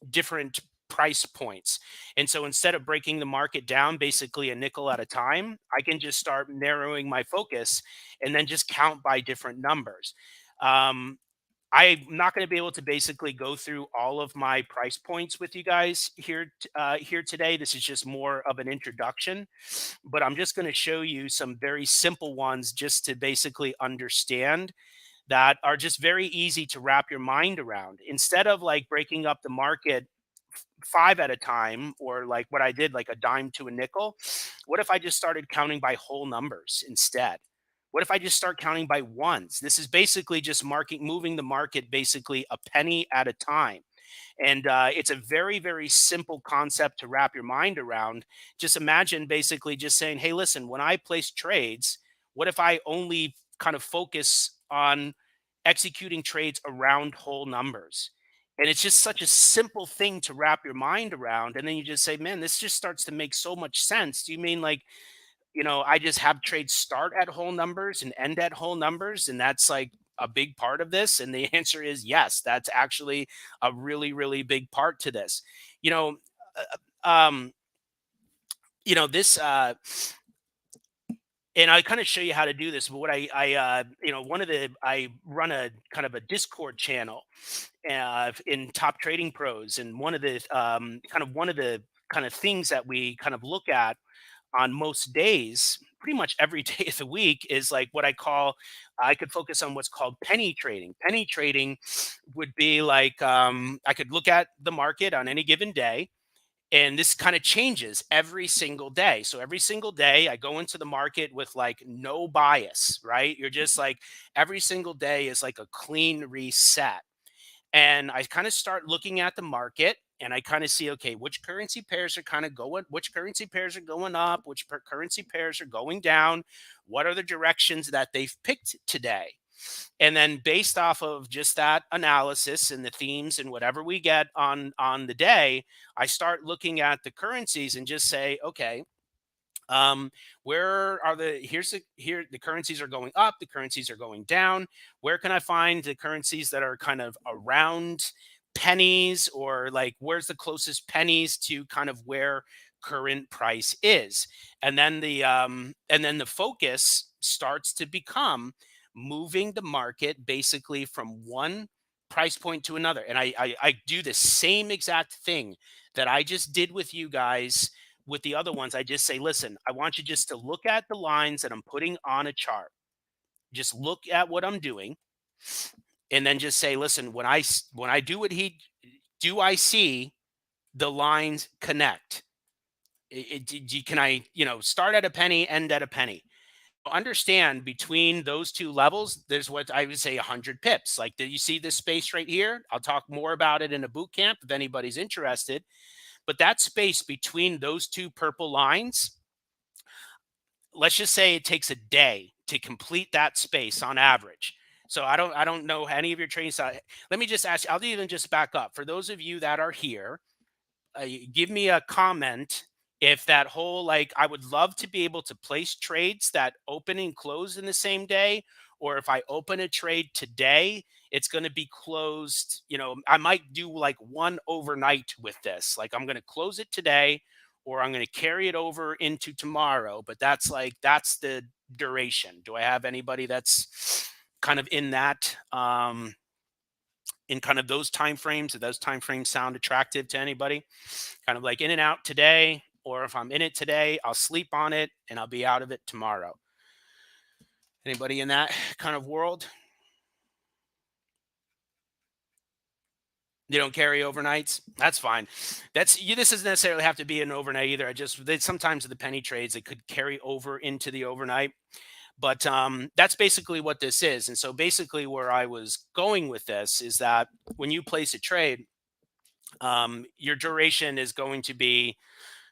different price points. And so instead of breaking the market down basically a nickel at a time, I can just start narrowing my focus and then just count by different numbers. Um, I'm not going to be able to basically go through all of my price points with you guys here today. This is just more of an introduction, but I'm just going to show you some very simple ones just to basically understand that are just very easy to wrap your mind around. Instead of like breaking up the market five at a time, or like what I did, like a dime to a nickel, what if I just started counting by whole numbers instead? What if I just start counting by ones? This is basically just moving the market basically a penny at a time. And it's a very, very simple concept to wrap your mind around. Just imagine basically just saying, hey, listen, when I place trades, what if I only kind of focus on executing trades around whole numbers? And it's just such a simple thing to wrap your mind around. And then you just say, man, this just starts to make so much sense. Do you mean like, I just have trades start at whole numbers and end at whole numbers, and that's like a big part of this? And the answer is yes, that's actually a really, really big part to this. You know, um, this and I kind of show you how to do this. But what one of the I run a kind of a Discord channel in Top Trading Pros, and one of the kind of things that we kind of look at on most days, pretty much every day of the week, is like what I could focus on what's called penny trading. Penny trading would be like I could look at the market on any given day, and this kind of changes every single day. So every single day I go into the market with like no bias, right? You're just like every single day is like a clean reset, and I kind of start looking at the market, and I kind of see, okay, which currency pairs are kind of going, which currency pairs are going up, which currency pairs are going down, what are the directions that they've picked today. And then based off of just that analysis and the themes and whatever we get on the day, I start looking at the currencies and just say, okay, where are the currencies are going up, the currencies are going down. Where can I find the currencies that are kind of around pennies, or like where's the closest pennies to kind of where current price is? And then the focus starts to become moving the market basically from one price point to another. And I do the same exact thing that I just did with you guys with the other ones. I just say, listen, I want you just to look at the lines that I'm putting on a chart. Just look at what I'm doing, and then just say, listen, when I do what he do, I see the lines connect. Can I, start at a penny, end at a penny? Understand between those two levels, there's what I would say 100 pips. Like, do you see this space right here? I'll talk more about it in a boot camp if anybody's interested. But that space between those two purple lines, let's just say it takes a day to complete that space on average. So I don't know any of your trading style. Let me just ask you, I'll even just back up. For those of you that are here, give me a comment if that whole, like, I would love to be able to place trades that open and close in the same day, or if I open a trade today it's going to be closed. I might do like one overnight with this. Like I'm going to close it today, or I'm going to carry it over into tomorrow. But that's the duration. Do I have anybody that's kind of in kind of those time frames? Do those time frames sound attractive to anybody? Kind of like in and out today, or if I'm in it today, I'll sleep on it and I'll be out of it tomorrow. Anybody in that kind of world? You don't carry overnights? That's fine. This doesn't necessarily have to be an overnight either. Sometimes the penny trades, it could carry over into the overnight. But that's basically what this is. And so basically where I was going with this is that when you place a trade, your duration is going to be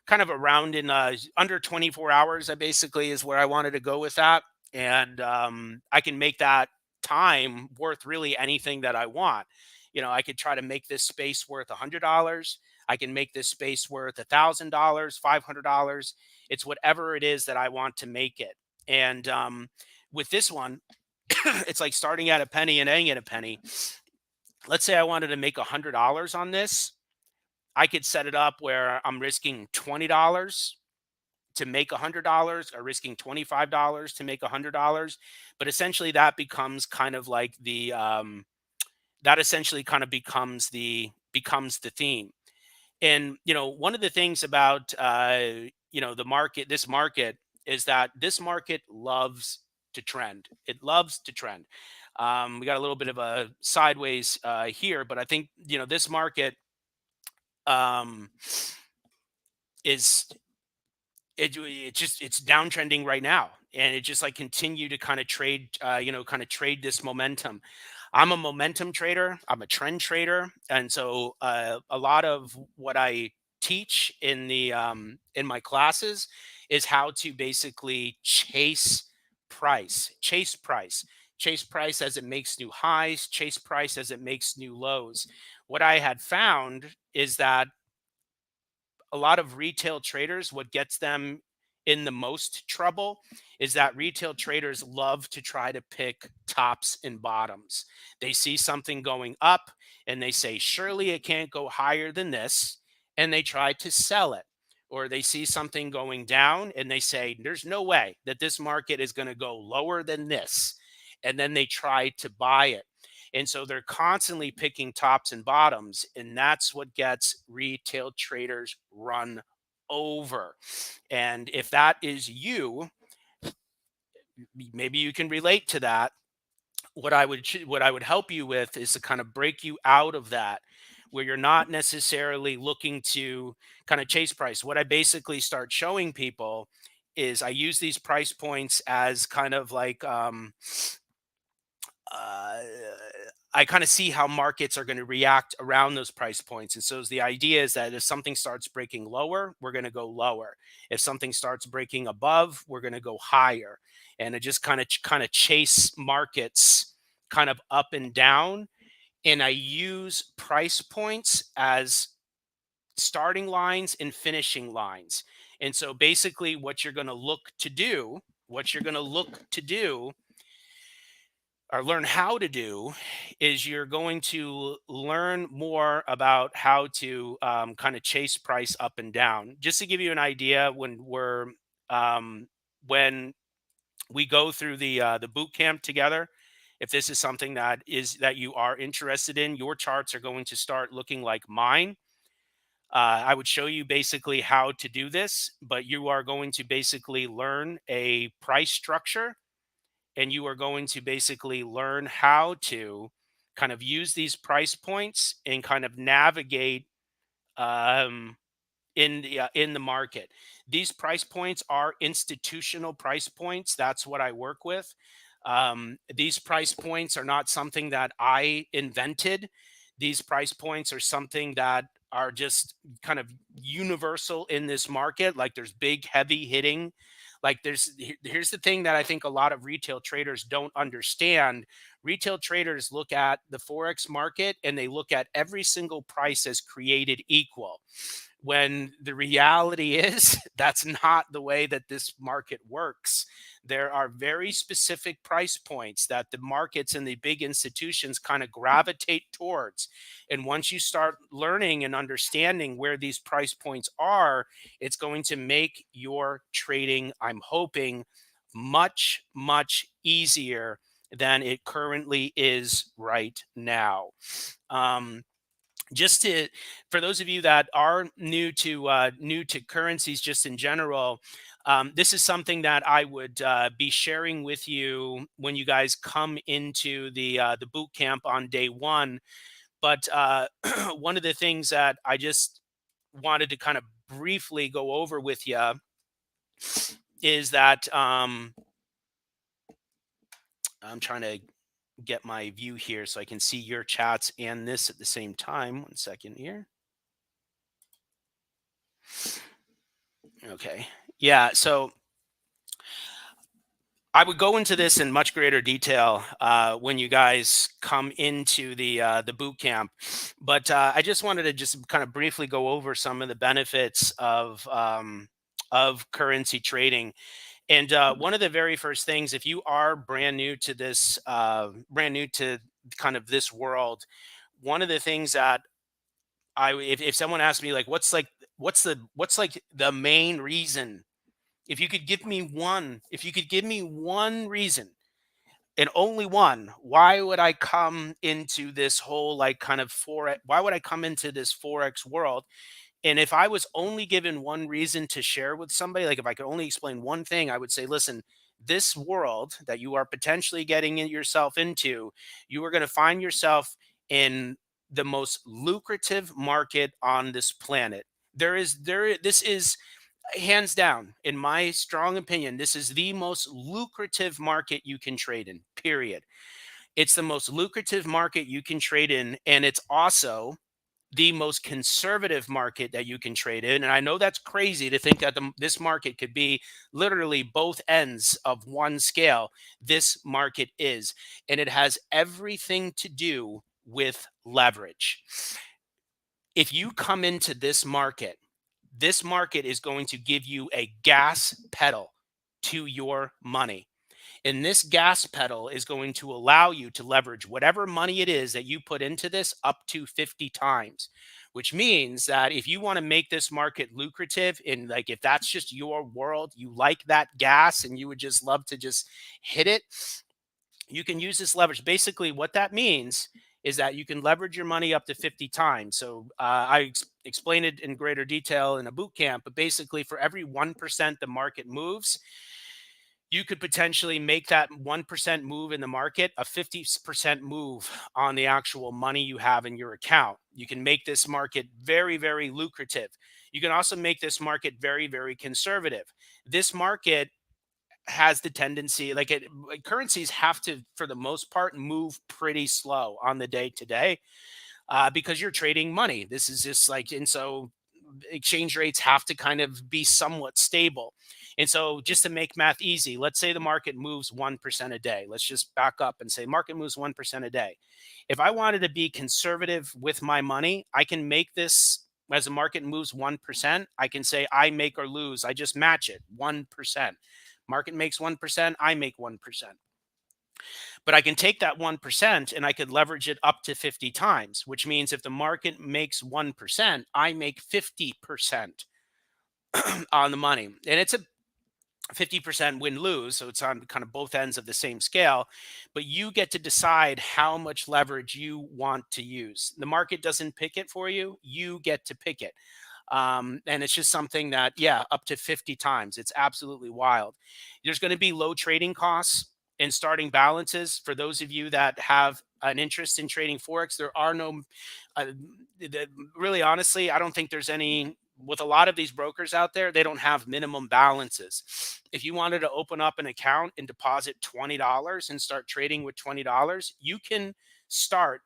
kind of around in under 24 hours. That basically is where I wanted to go with that. And I can make that time worth really anything that I want. I could try to make this space worth $100. I can make this space worth $1,000, $500. It's whatever it is that I want to make it. And with this one, it's like starting at a penny and ending at a penny. Let's say I wanted to make $100 on this. I could set it up where I'm risking $20 to make $100, or risking $25 to make $100. But essentially that becomes kind of like that essentially kind of becomes the theme. And one of the things about this market is that this market loves to trend. It loves to trend. We got a little bit of a sideways here, but I think this market um, is it's downtrending right now, and it just like continue to kind of trade kind of trade this momentum. I'm a momentum trader, I'm a trend trader, and so a lot of what I teach in my classes is how to basically chase price as it makes new highs, chase price as it makes new lows. What I had found is that a lot of retail traders, what gets them in the most trouble is that retail traders love to try to pick tops and bottoms. They see something going up and they say, surely it can't go higher than this. And they try to sell it. Or they see something going down and they say, there's no way that this market is going to go lower than this. And then they try to buy it. And so they're constantly picking tops and bottoms. And that's what gets retail traders run over. And if that is you, maybe you can relate to that. What I would help you with is to kind of break you out of that, where you're not necessarily looking to kind of chase price. What I basically start showing people is I use these price points as kind of like uh, I kind of see how markets are going to react around those price points. And so the idea is that if something starts breaking lower, we're going to go lower. If something starts breaking above, we're going to go higher. And it just kind of chase markets kind of up and down. And I use price points as starting lines and finishing lines. And so basically what you're going to look to do or learn how to do is you're going to learn more about how to kind of chase price up and down. Just to give you an idea, um, when we go through the boot camp together, if this is something that you are interested in, your charts are going to start looking like mine. I would show you basically how to do this, but you are going to basically learn a price structure, and you are going to basically learn how to kind of use these price points and kind of navigate um, in the market. These price points are institutional price points. That's what I work with. These price points are not something that I invented. These price points are something that are just kind of universal in this market. Like there's big, heavy hitting. Like here's the thing that I think a lot of retail traders don't understand. Retail traders look at the Forex market and they look at every single price as created equal. when the reality is that's not the way that this market works. There are very specific price points that the markets and the big institutions kind of gravitate towards. And once you start learning and understanding where these price points are, it's going to make your trading, I'm hoping, much, much easier than it currently is right now. Um, just to For those of you that are new to currencies just in general, this is something that I would be sharing with you when you guys come into the boot camp on day one. But one of the things that I just wanted to kind of briefly go over with you is that I'm trying to get my view here so I can see your chats and this at the same time. One second here. Okay. Yeah. So I would go into this in much greater detail when you guys come into the boot camp, but I just wanted to just kind of briefly go over some of the benefits of currency trading. And one of the very first things, if you are brand new to kind of this world, one of the things that if someone asks me like, what's like the main reason, if you could give me one reason and only one, why would I come into this whole like kind of forex? Why would I come into this forex world? And if I was only given one reason to share with somebody, like if I could only explain one thing, I would say, listen, this world that you are potentially getting yourself into, you are going to find yourself in the most lucrative market on this planet. This is hands down, in my strong opinion, this is the most lucrative market you can trade in, period. It's the most lucrative market you can trade in. And it's also the most conservative market that you can trade in. And I know that's crazy to think that this market could be literally both ends of one scale. This market is, and it has everything to do with leverage. If you come into this market is going to give you a gas pedal to your money. And this gas pedal is going to allow you to leverage whatever money it is that you put into this up to 50 times, which means that if you want to make this market lucrative, and like if that's just your world, you like that gas and you would just love to just hit it, you can use this leverage. Basically, what that means is that you can leverage your money up to 50 times. So explain it in greater detail in a boot camp, but basically, for every 1% the market moves, you could potentially make that 1% move in the market a 50% move on the actual money you have in your account. You can make this market very, very lucrative. You can also make this market very, very conservative. This market has the tendency, like currencies have to, for the most part, move pretty slow on the day to day, because you're trading money. This is just like, and so exchange rates have to kind of be somewhat stable. And so, just to make math easy, let's say the market moves 1% a day. Let's just back up and say market moves 1% a day. If I wanted to be conservative with my money, I can make this as the market moves 1%. I can say I make or lose. I just match it 1%. Market makes 1%, I make 1%. But I can take that 1% and I could leverage it up to 50 times, which means if the market makes 1%, I make 50% on the money. And it's a 50% win lose. So it's on kind of both ends of the same scale. But you get to decide how much leverage you want to use. The market doesn't pick it for you, you get to pick it. And it's just something that, yeah, up to 50 times. It's absolutely wild. There's going to be low trading costs and starting balances. For those of you that have an interest in trading Forex, there are no, uh, really honestly, I don't think there's any. With a lot of these brokers out there, they don't have minimum balances. If you wanted to open up an account and deposit $20 and start trading with $20, you can start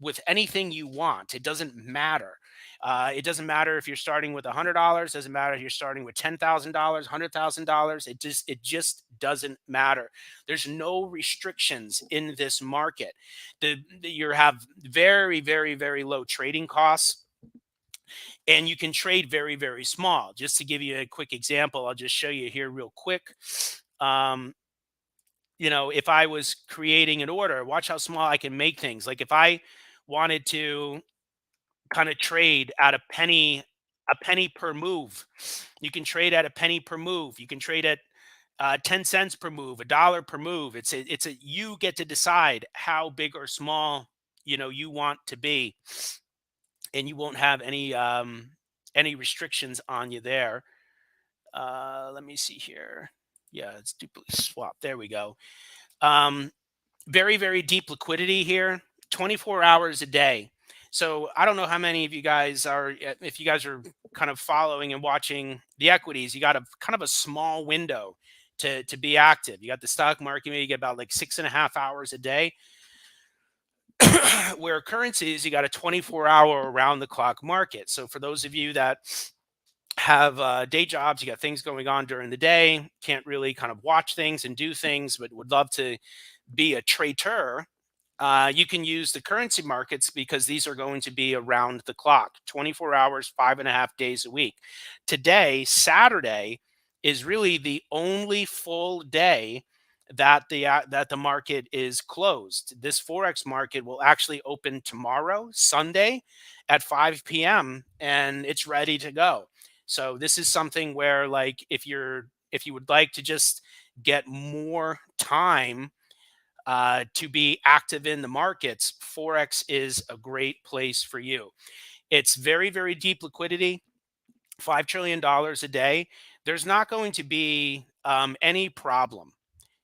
with anything you want. It doesn't matter. It doesn't matter if you're starting with $100. Doesn't matter if you're starting with $10,000, $100,000. It just doesn't matter. There's no restrictions in this market. You have very, very, very low trading costs. and you can trade very, very small. Just to give you a quick example, I'll just show you here real quick. Um, if I was creating an order, watch how small I can make things. Like if I wanted to kind of trade at a penny per move, you can trade at a penny per move. You can trade at 10 cents per move, $1 per move. You get to decide how big or small, you want to be, and you won't have any restrictions on you there. Let me see here. Yeah, it's duplicate swap. There we go. Um, Very, very deep liquidity here, 24 hours a day. So I don't know how many of you guys are, if you guys are kind of following and watching the equities, you got a kind of a small window to be active. You got the stock market, maybe you get about like 6.5 hours a day. Where currencies, you got a 24-hour around the clock market. So for those of you that have day jobs, you got things going on during the day, can't really kind of watch things and do things, but would love to be a trader, you can use the currency markets because these are going to be around the clock, 24 hours, 5.5 days a week. Today, Saturday, is really the only full day that the market is closed. This forex market will actually open tomorrow, Sunday, at 5 p.m. and it's ready to go. So this is something where, like, if you would like to just get more time to be active in the markets, Forex is a great place for you. It's very, very deep liquidity, $5 trillion a day. There's not going to be any problem.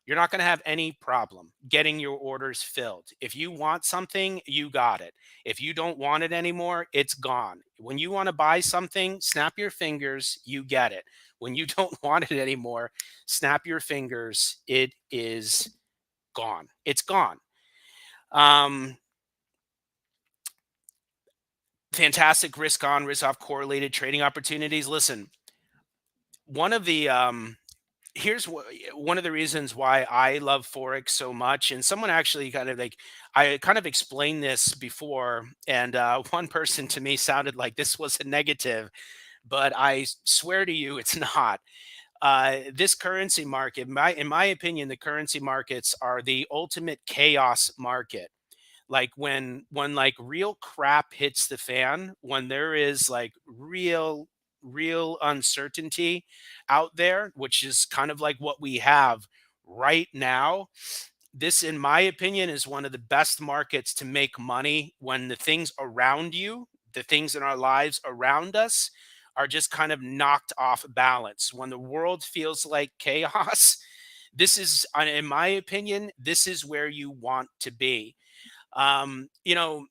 You're not going to have any problem getting your orders filled. If you want something, you got it. If you don't want it anymore, it's gone. When you want to buy something, snap your fingers, you get it. When you don't want it anymore, snap your fingers, it is gone. It's gone. Um, Fantastic risk on, risk off correlated trading opportunities. Listen, one of the one of the reasons why I love Forex so much, and someone actually kind of like, I kind of explained this before, and one person to me sounded like this was a negative, but swear to you, it's not. This currency market, in my opinion, the currency markets are the ultimate chaos market. Like when like real crap hits the fan, when there is like real uncertainty out there, which is kind of like what we have right now. This, in my opinion, is one of the best markets to make money when the things around you, the things in our lives around us, are just kind of knocked off balance. When the world feels like chaos, in my opinion, this is where you want to be. um, you know,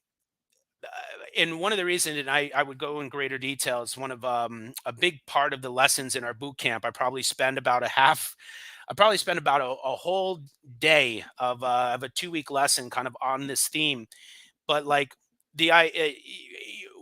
and one of the reasons, and I would go in greater detail, is one of a big part of the lessons in our boot camp. I probably spend about a whole day of a 2 week lesson kind of on this theme. But like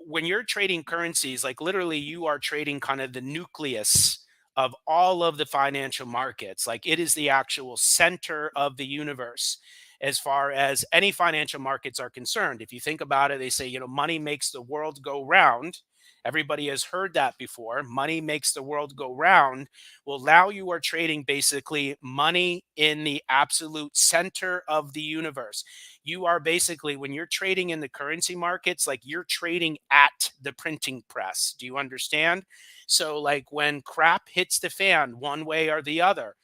when you're trading currencies, like literally you are trading kind of the nucleus of all of the financial markets. Like it is the actual center of the universe as far as any financial markets are concerned. If you think about it, they say, money makes the world go round. Everybody has heard that before. Money makes the world go round. Well, now you are trading basically money in the absolute center of the universe. You are basically, when you're trading in the currency markets, like you're trading at the printing press. Do you understand? So, like when crap hits the fan one way or the other,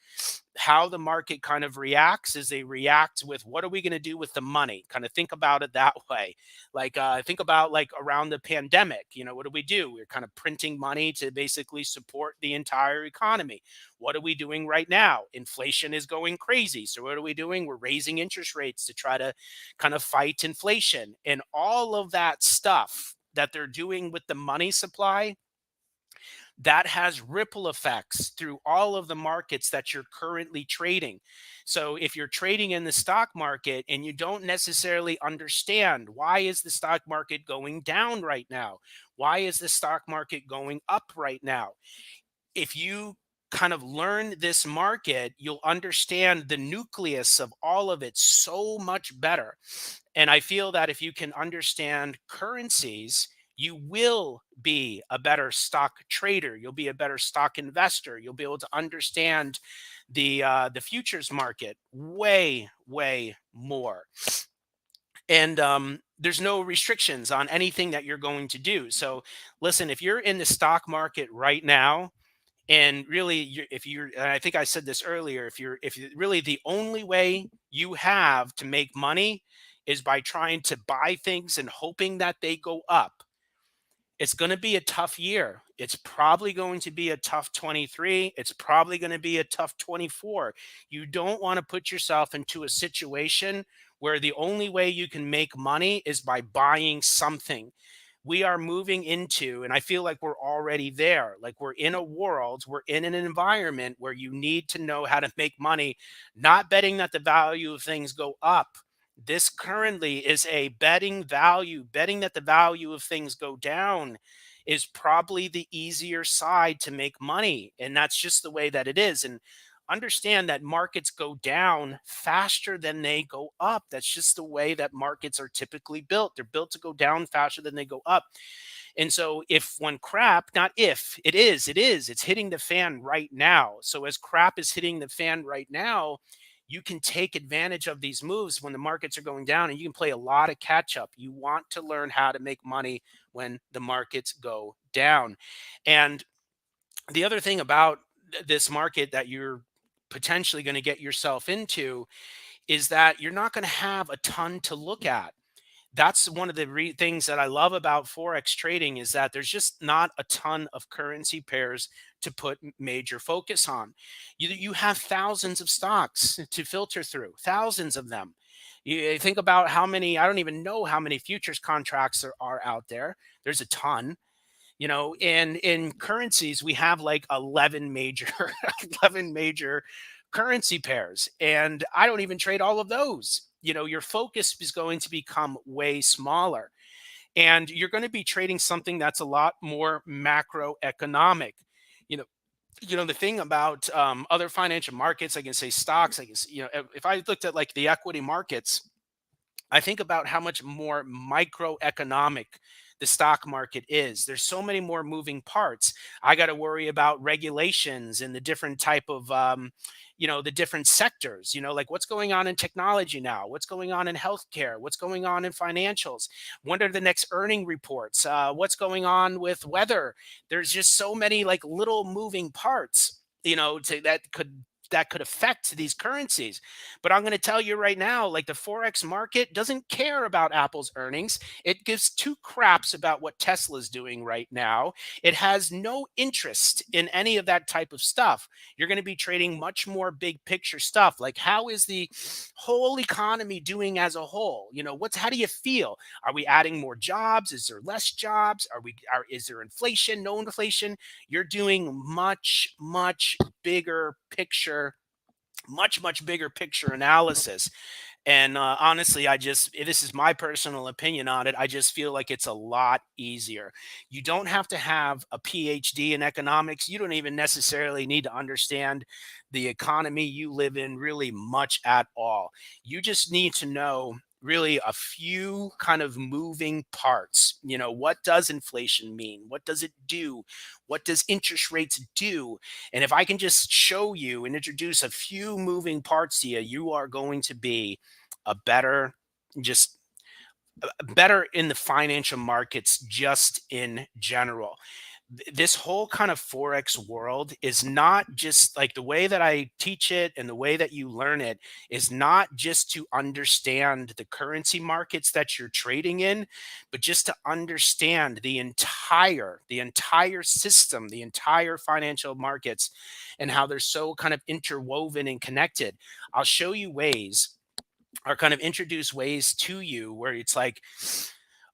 how the market kind of reacts is they react with, what are we going to do with the money? Kind of think about it that way. Like think about like around the pandemic, what do we do? We're kind of printing money to basically support the entire economy. What are we doing right now? Inflation is going crazy. So what are we doing? We're raising interest rates to try to kind of fight inflation, and all of that stuff that they're doing with the money supply, that has ripple effects through all of the markets that you're currently trading. So if you're trading in the stock market and you don't necessarily understand, why is the stock market going down right now? Why is the stock market going up right now? If you kind of learn this market, you'll understand the nucleus of all of it so much better. And I feel that if you can understand currencies, You will be a better stock trader. You'll be a better stock investor. You'll be able to understand the futures market way more. And there's no restrictions on anything that you're going to do. So listen, if you're in the stock market right now, and really if you're, and I think I said this earlier, if you really, the only way you have to make money is by trying to buy things and hoping that they go up, it's going to be a tough year. It's probably going to be a tough 23. It's probably going to be a tough 24. You don't want to put yourself into a situation where the only way you can make money is by buying something. We are moving into, and I feel like we're already there. Like, we're in a world, we're in an environment where you need to know how to make money, not betting that the value of things go up. This currently is a betting value. Betting that the value of things go down is probably the easier side to make money. And that's just the way that it is. And understand that markets go down faster than they go up. That's just the way that markets are typically built. They're built to go down faster than they go up. And so if when crap, not if, it's hitting the fan right now. So as crap is hitting the fan right now, you can take advantage of these moves when the markets are going down, and you can play a lot of catch up. You want to learn how to make money when the markets go down. And the other thing about this market that you're potentially going to get yourself into is that you're not going to have a ton to look at. That's one of the things that I love about forex trading, is that there's just not a ton of currency pairs to put major focus on. You have thousands of stocks to filter through, thousands of them. You think about how many, I don't even know how many futures contracts there are out there. There's a ton. And in currencies we have like 11 major 11 major currency pairs, and I don't even trade all of those. Your focus is going to become way smaller, and you're going to be trading something that's a lot more macroeconomic. You know you know the thing about other financial markets, I can say stocks, I can if I looked at like the equity markets, I think about how much more microeconomic the stock market is. There's so many more moving parts. I got to worry about regulations and the different type of, the different sectors. Like what's going on in technology now, what's going on in healthcare, what's going on in financials, when are the next earning reports, what's going on with weather. There's just so many like little moving parts, that could affect these currencies. But I'm going to tell you right now, like the Forex market doesn't care about Apple's earnings. It gives two craps about what Tesla's doing right now. It has no interest in any of that type of stuff. You're going to be trading much more big picture stuff. Like, how is the whole economy doing as a whole? How do you feel? Are we adding more jobs? Is there less jobs? Is there inflation? No inflation? You're doing much bigger picture, much bigger picture analysis. And honestly, this is my personal opinion on it. I just feel like it's a lot easier. You don't have to have a PhD in economics. You don't even necessarily need to understand the economy you live in really much at all. You just need to know really a few kind of moving parts. What does inflation mean? What does it do? What does interest rates do? And if I can just show you and introduce a few moving parts to you, you are going to be a better, just better in the financial markets just in general. This whole kind of forex world is not just like the way that I teach it, and the way that you learn it is not just to understand the currency markets that you're trading in, but just to understand the entire system, the entire financial markets, and how they're so kind of interwoven and connected. I'll show you ways, or kind of introduce ways to you, where it's like,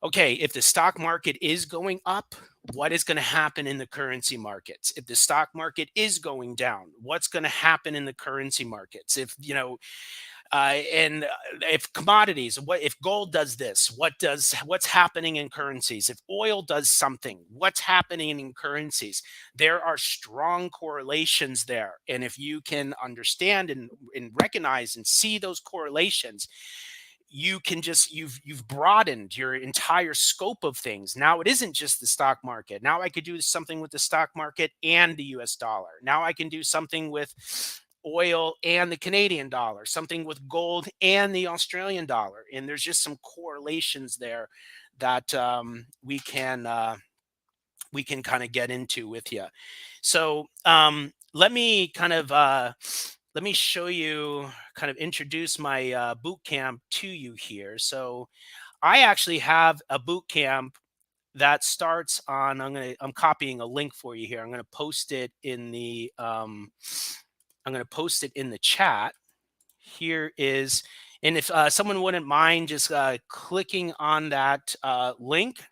okay, if the stock market is going up, what is going to happen in the currency markets? If the stock market is going down, what's going to happen in the currency markets? And if commodities, what if gold does this? What's happening in currencies? If oil does something, what's happening in currencies? There are strong correlations there, and if you can understand and recognize and see those correlations, you can just you've broadened your entire scope of things. Now it isn't just the stock market. Now I could do something with the stock market and the US dollar. Now I can do something with oil and the Canadian dollar, something with gold and the Australian dollar. And there's just some correlations there that we can kind of get into with you. So let me show you, kind of introduce my boot camp to you here. So I actually have a boot camp that starts on. I'm copying a link for you here. I'm gonna post it in the chat. Here is, and if someone wouldn't mind just clicking on that link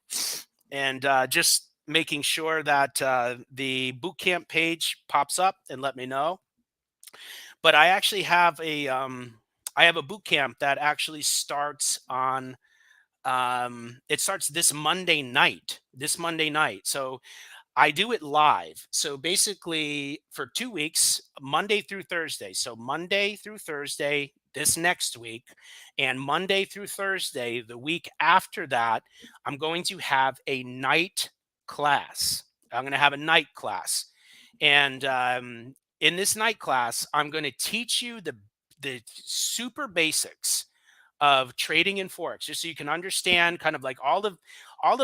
and just making sure that the bootcamp page pops up and let me know. But I have a boot camp that actually starts on it starts this Monday night. This Monday night. So I do it live. So basically for 2 weeks, Monday through Thursday. So Monday through Thursday this next week, and Monday through Thursday the week after that, I'm going to have a night class. I'm going to have a night class. And in this night class, I'm going to teach you the super basics of trading in forex, just so you can understand kind of like all of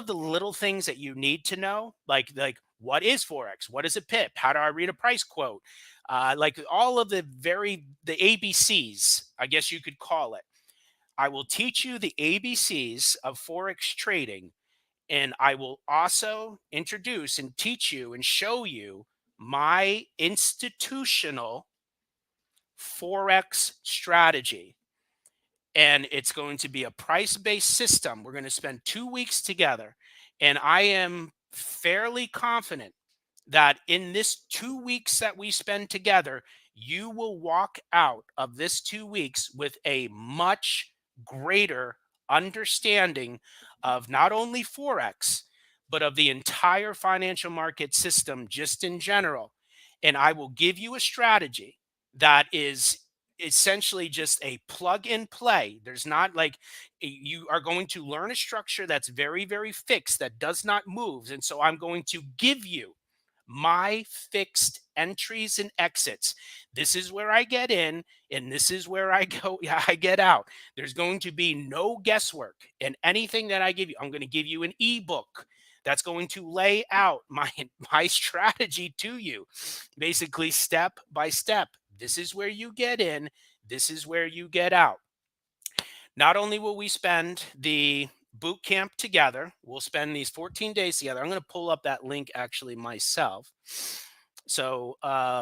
the little things that you need to know, like what is forex, what is a pip, how do I read a price quote, like all of the ABCs, I guess you could call it. I will teach you the ABCs of forex trading, and I will also introduce and teach you and show you my institutional forex strategy. And it's going to be a price-based system. We're going to spend 2 weeks together, and I am fairly confident that in this 2 weeks that we spend together, you will walk out of this 2 weeks with a much greater understanding of not only forex, but of the entire financial market system just in general. And I will give you a strategy that is essentially just a plug and play. There's not like, you are going to learn a structure that's very, very fixed, that does not move. And so I'm going to give you my fixed entries and exits. This is where I get in, and this is where I go. I get out. There's going to be no guesswork in anything that I give you. I'm going to give you an ebook that's going to lay out my my strategy to you, basically step by step. This is where you get in. This is where you get out. Not only will we spend the boot camp together, we'll spend these 14 days together. I'm going to pull up that link actually myself. So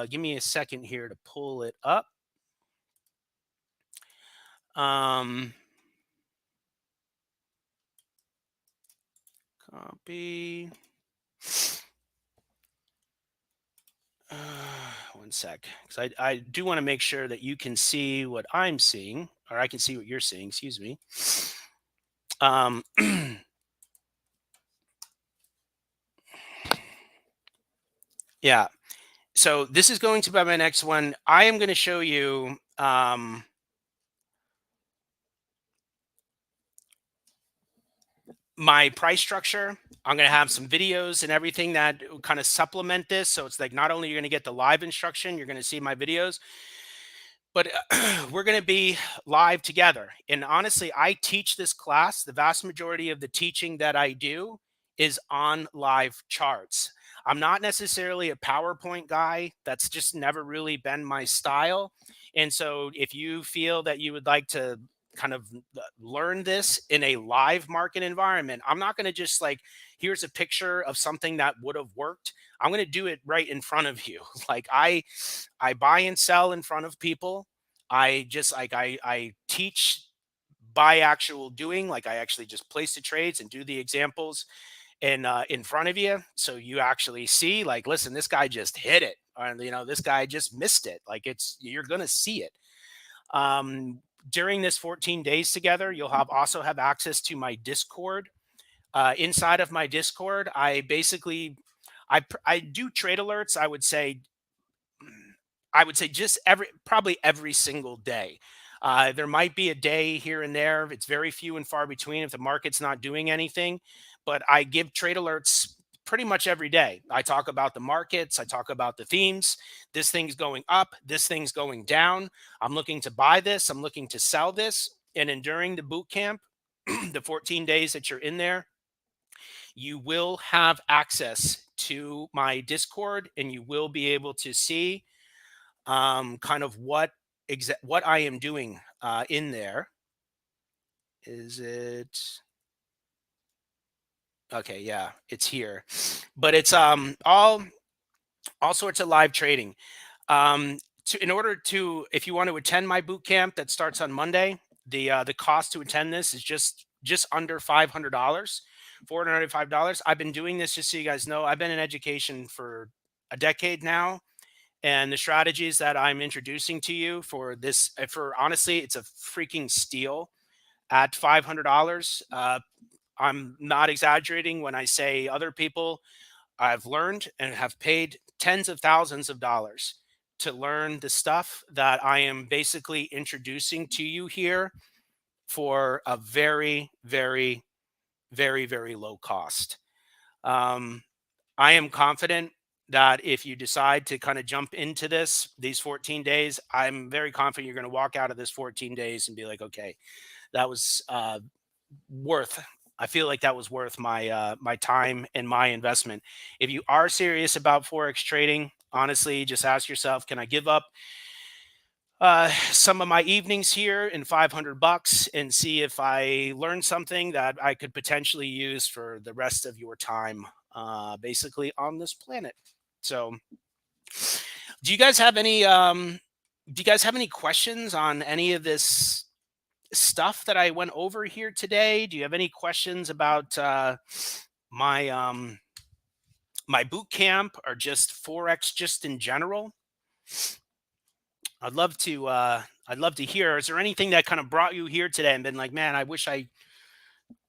give me a second here to pull it up. Copy. One sec, because I do want to make sure that you can see what I'm seeing, or I can see what you're seeing. Excuse me. Yeah. So this is going to be my next one. I am going to show you my price structure. I'm going to have some videos and everything that kind of supplement this. So it's like, not only you're going to get the live instruction, you're going to see my videos, but we're going to be live together. And honestly, I teach this class. The vast majority of the teaching that I do is on live charts. I'm not necessarily a PowerPoint guy. That's just never really been my style. And so if you feel that you would like to kind of learn this in a live market environment, I'm not going to just like, here's a picture of something that would have worked. I'm going to do it right in front of you. Like I buy and sell in front of people. I just like I teach by actual doing. Like I actually just place the trades and do the examples in front of you, so you actually see, like, listen, this guy just hit it, or this guy just missed it. Like, it's, you're gonna see it. During this 14 days together, you'll also have access to my Discord. Inside of my Discord, I basically I do trade alerts. I would say just probably every single day. There might be a day here and there. It's very few and far between if the market's not doing anything. But I give trade alerts pretty much every day. I talk about the markets. I talk about the themes. This thing's going up. This thing's going down. I'm looking to buy this. I'm looking to sell this. And then during the boot camp, the 14 days that you're in there, you will have access to my Discord, and you will be able to see kind of what I am doing in there. Is it okay? Yeah, it's here, but it's all sorts of live trading. In order to, if you want to attend my boot camp that starts on Monday, the cost to attend this is just under $500, $495. I've been doing this, just so you guys know. I've been in education for a decade now, and the strategies that I'm introducing to you for this, for honestly, it's a freaking steal at $500. I'm not exaggerating when I say other people I've learned and have paid tens of thousands of dollars to learn the stuff that I am basically introducing to you here for a very, very, very, very low cost. Um, I am confident that if you decide to kind of jump into these 14 days, I'm very confident you're going to walk out of this 14 days and be like, okay, that was worth. I feel like that was worth my time and my investment. If you are serious about forex trading, honestly, just ask yourself, can I give up some of my evenings here in $500 and see if I learn something that I could potentially use for the rest of your time, basically on this planet. So, do you guys have any? Do you guys have any questions on any of this stuff that I went over here today? Do you have any questions about my my boot camp or just forex, just in general? I'd love to hear. Is there anything that kind of brought you here today and been like, man, I wish I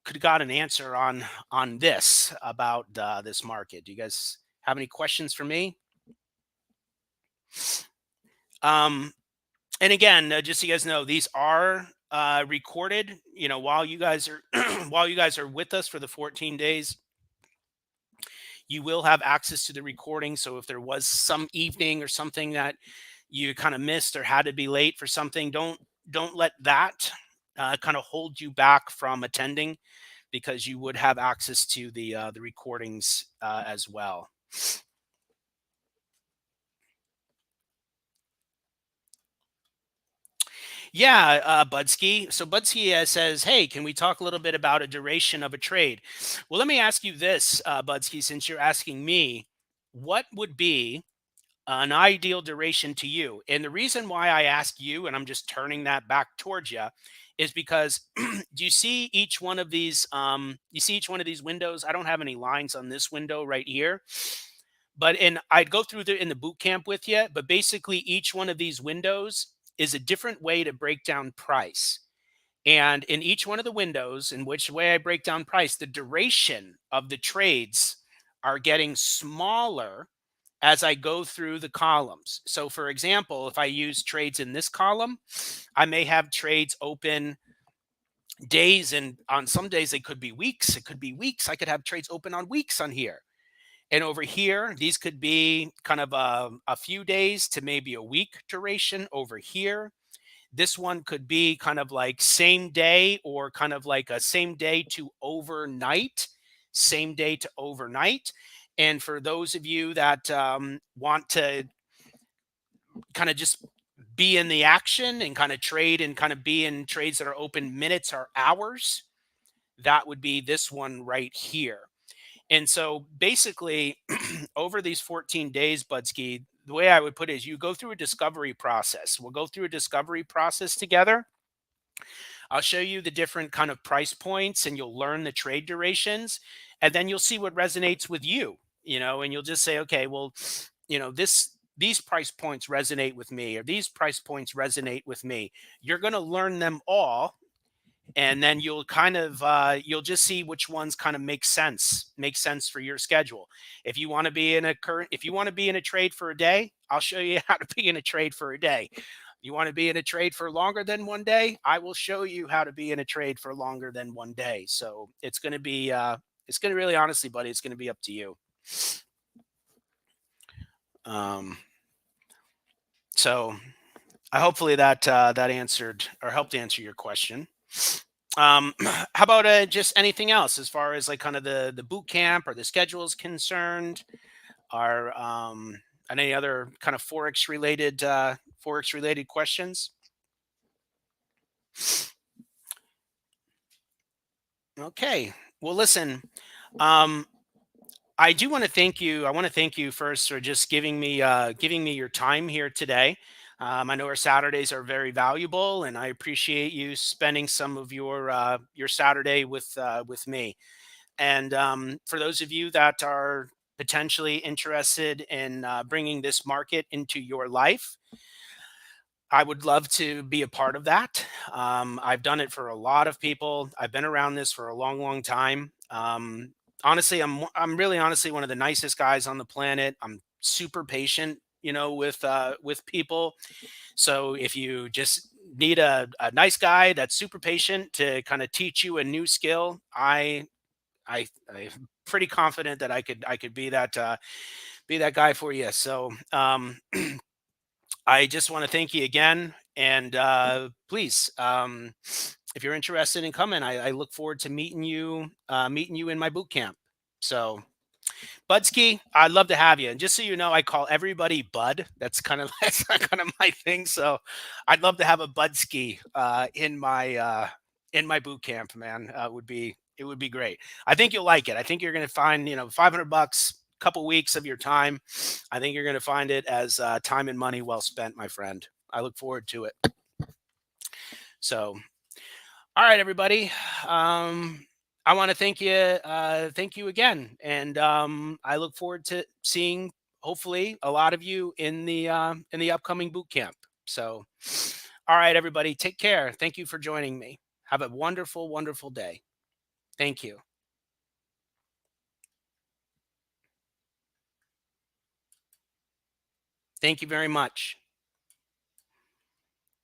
could have got an answer on this about this market? Do you guys have any questions for me? Um, and again, just so you guys know, these are recorded. You know, while you guys are while you guys are with us for the 14 days, you will have access to the recording. So if there was some evening or something that you kind of missed or had to be late for something, don't let that kind of hold you back from attending, because you would have access to the recordings as well. Yeah, Budsky. So Budsky says, "Hey, can we talk a little bit about a duration of a trade?" Well, let me ask you this, Budsky, since you're asking me, what would be an ideal duration to you? And the reason why I ask you, and I'm just turning that back towards you, is because do you see each one of these? You see each one of these windows? I don't have any lines on this window right here, but I'd go through in the boot camp with you. But basically, each one of these windows is a different way to break down price. And in each one of the windows, in which way I break down price, the duration of the trades are getting smaller as I go through the columns. So, for example, if I use trades in this column, I may have trades open days, and on some days it could be weeks. It could be weeks. I could have trades open on weeks on here. And over here, these could be kind of a few days to maybe a week duration over here. This one could be kind of like same day, or kind of like a same day to overnight, same day to overnight. And for those of you that want to kind of just be in the action and kind of trade and kind of be in trades that are open minutes or hours, that would be this one right here. And so basically, over these 14 days, Budsky, the way I would put it is you go through a discovery process. We'll go through a discovery process together. I'll show you the different kind of price points, and you'll learn the trade durations, and then you'll see what resonates with you, and you'll just say, okay, well, these price points resonate with me, or these price points resonate with me. You're going to learn them all, and then you'll kind of you'll just see which ones kind of make sense for your schedule. If you want to be in a trade for a day, I'll show you how to be in a trade for a day. You want to be in a trade for longer than 1 day? I will show you how to be in a trade for longer than 1 day. So it's going to really, honestly, buddy, it's going to be up to you. Um, so hopefully that answered or helped answer your question. How about just anything else as far as like kind of the boot camp or the schedule is concerned? Are and any other kind of forex related questions? Okay. Well, listen. Um, I do want to thank you. I want to thank you first for just giving me your time here today. I know our Saturdays are very valuable, and I appreciate you spending some of your Saturday with me. And for those of you that are potentially interested in bringing this market into your life, I would love to be a part of that. I've done it for a lot of people. I've been around this for a long, long time. Honestly, I'm really honestly one of the nicest guys on the planet. I'm super patient, with people. So if you just need a nice guy that's super patient to kind of teach you a new skill, I'm pretty confident that I could be that guy for you. So I just want to thank you again, and please, if you're interested in coming, I look forward to meeting you in my boot camp. So Budski, I'd love to have you. And just so you know, I call everybody Bud. That's kind of that's kind of my thing. So I'd love to have a Budski in my boot camp, man. It would be great. I think you'll like it. I think you're going to find, 500 bucks, couple weeks of your time. I think you're going to find it as time and money well spent, my friend. I look forward to it. So all right, everybody. I want to thank you again, and I look forward to seeing hopefully a lot of you in the upcoming boot camp. So, all right, everybody, take care. Thank you for joining me. Have a wonderful, wonderful day. Thank you. Thank you very much.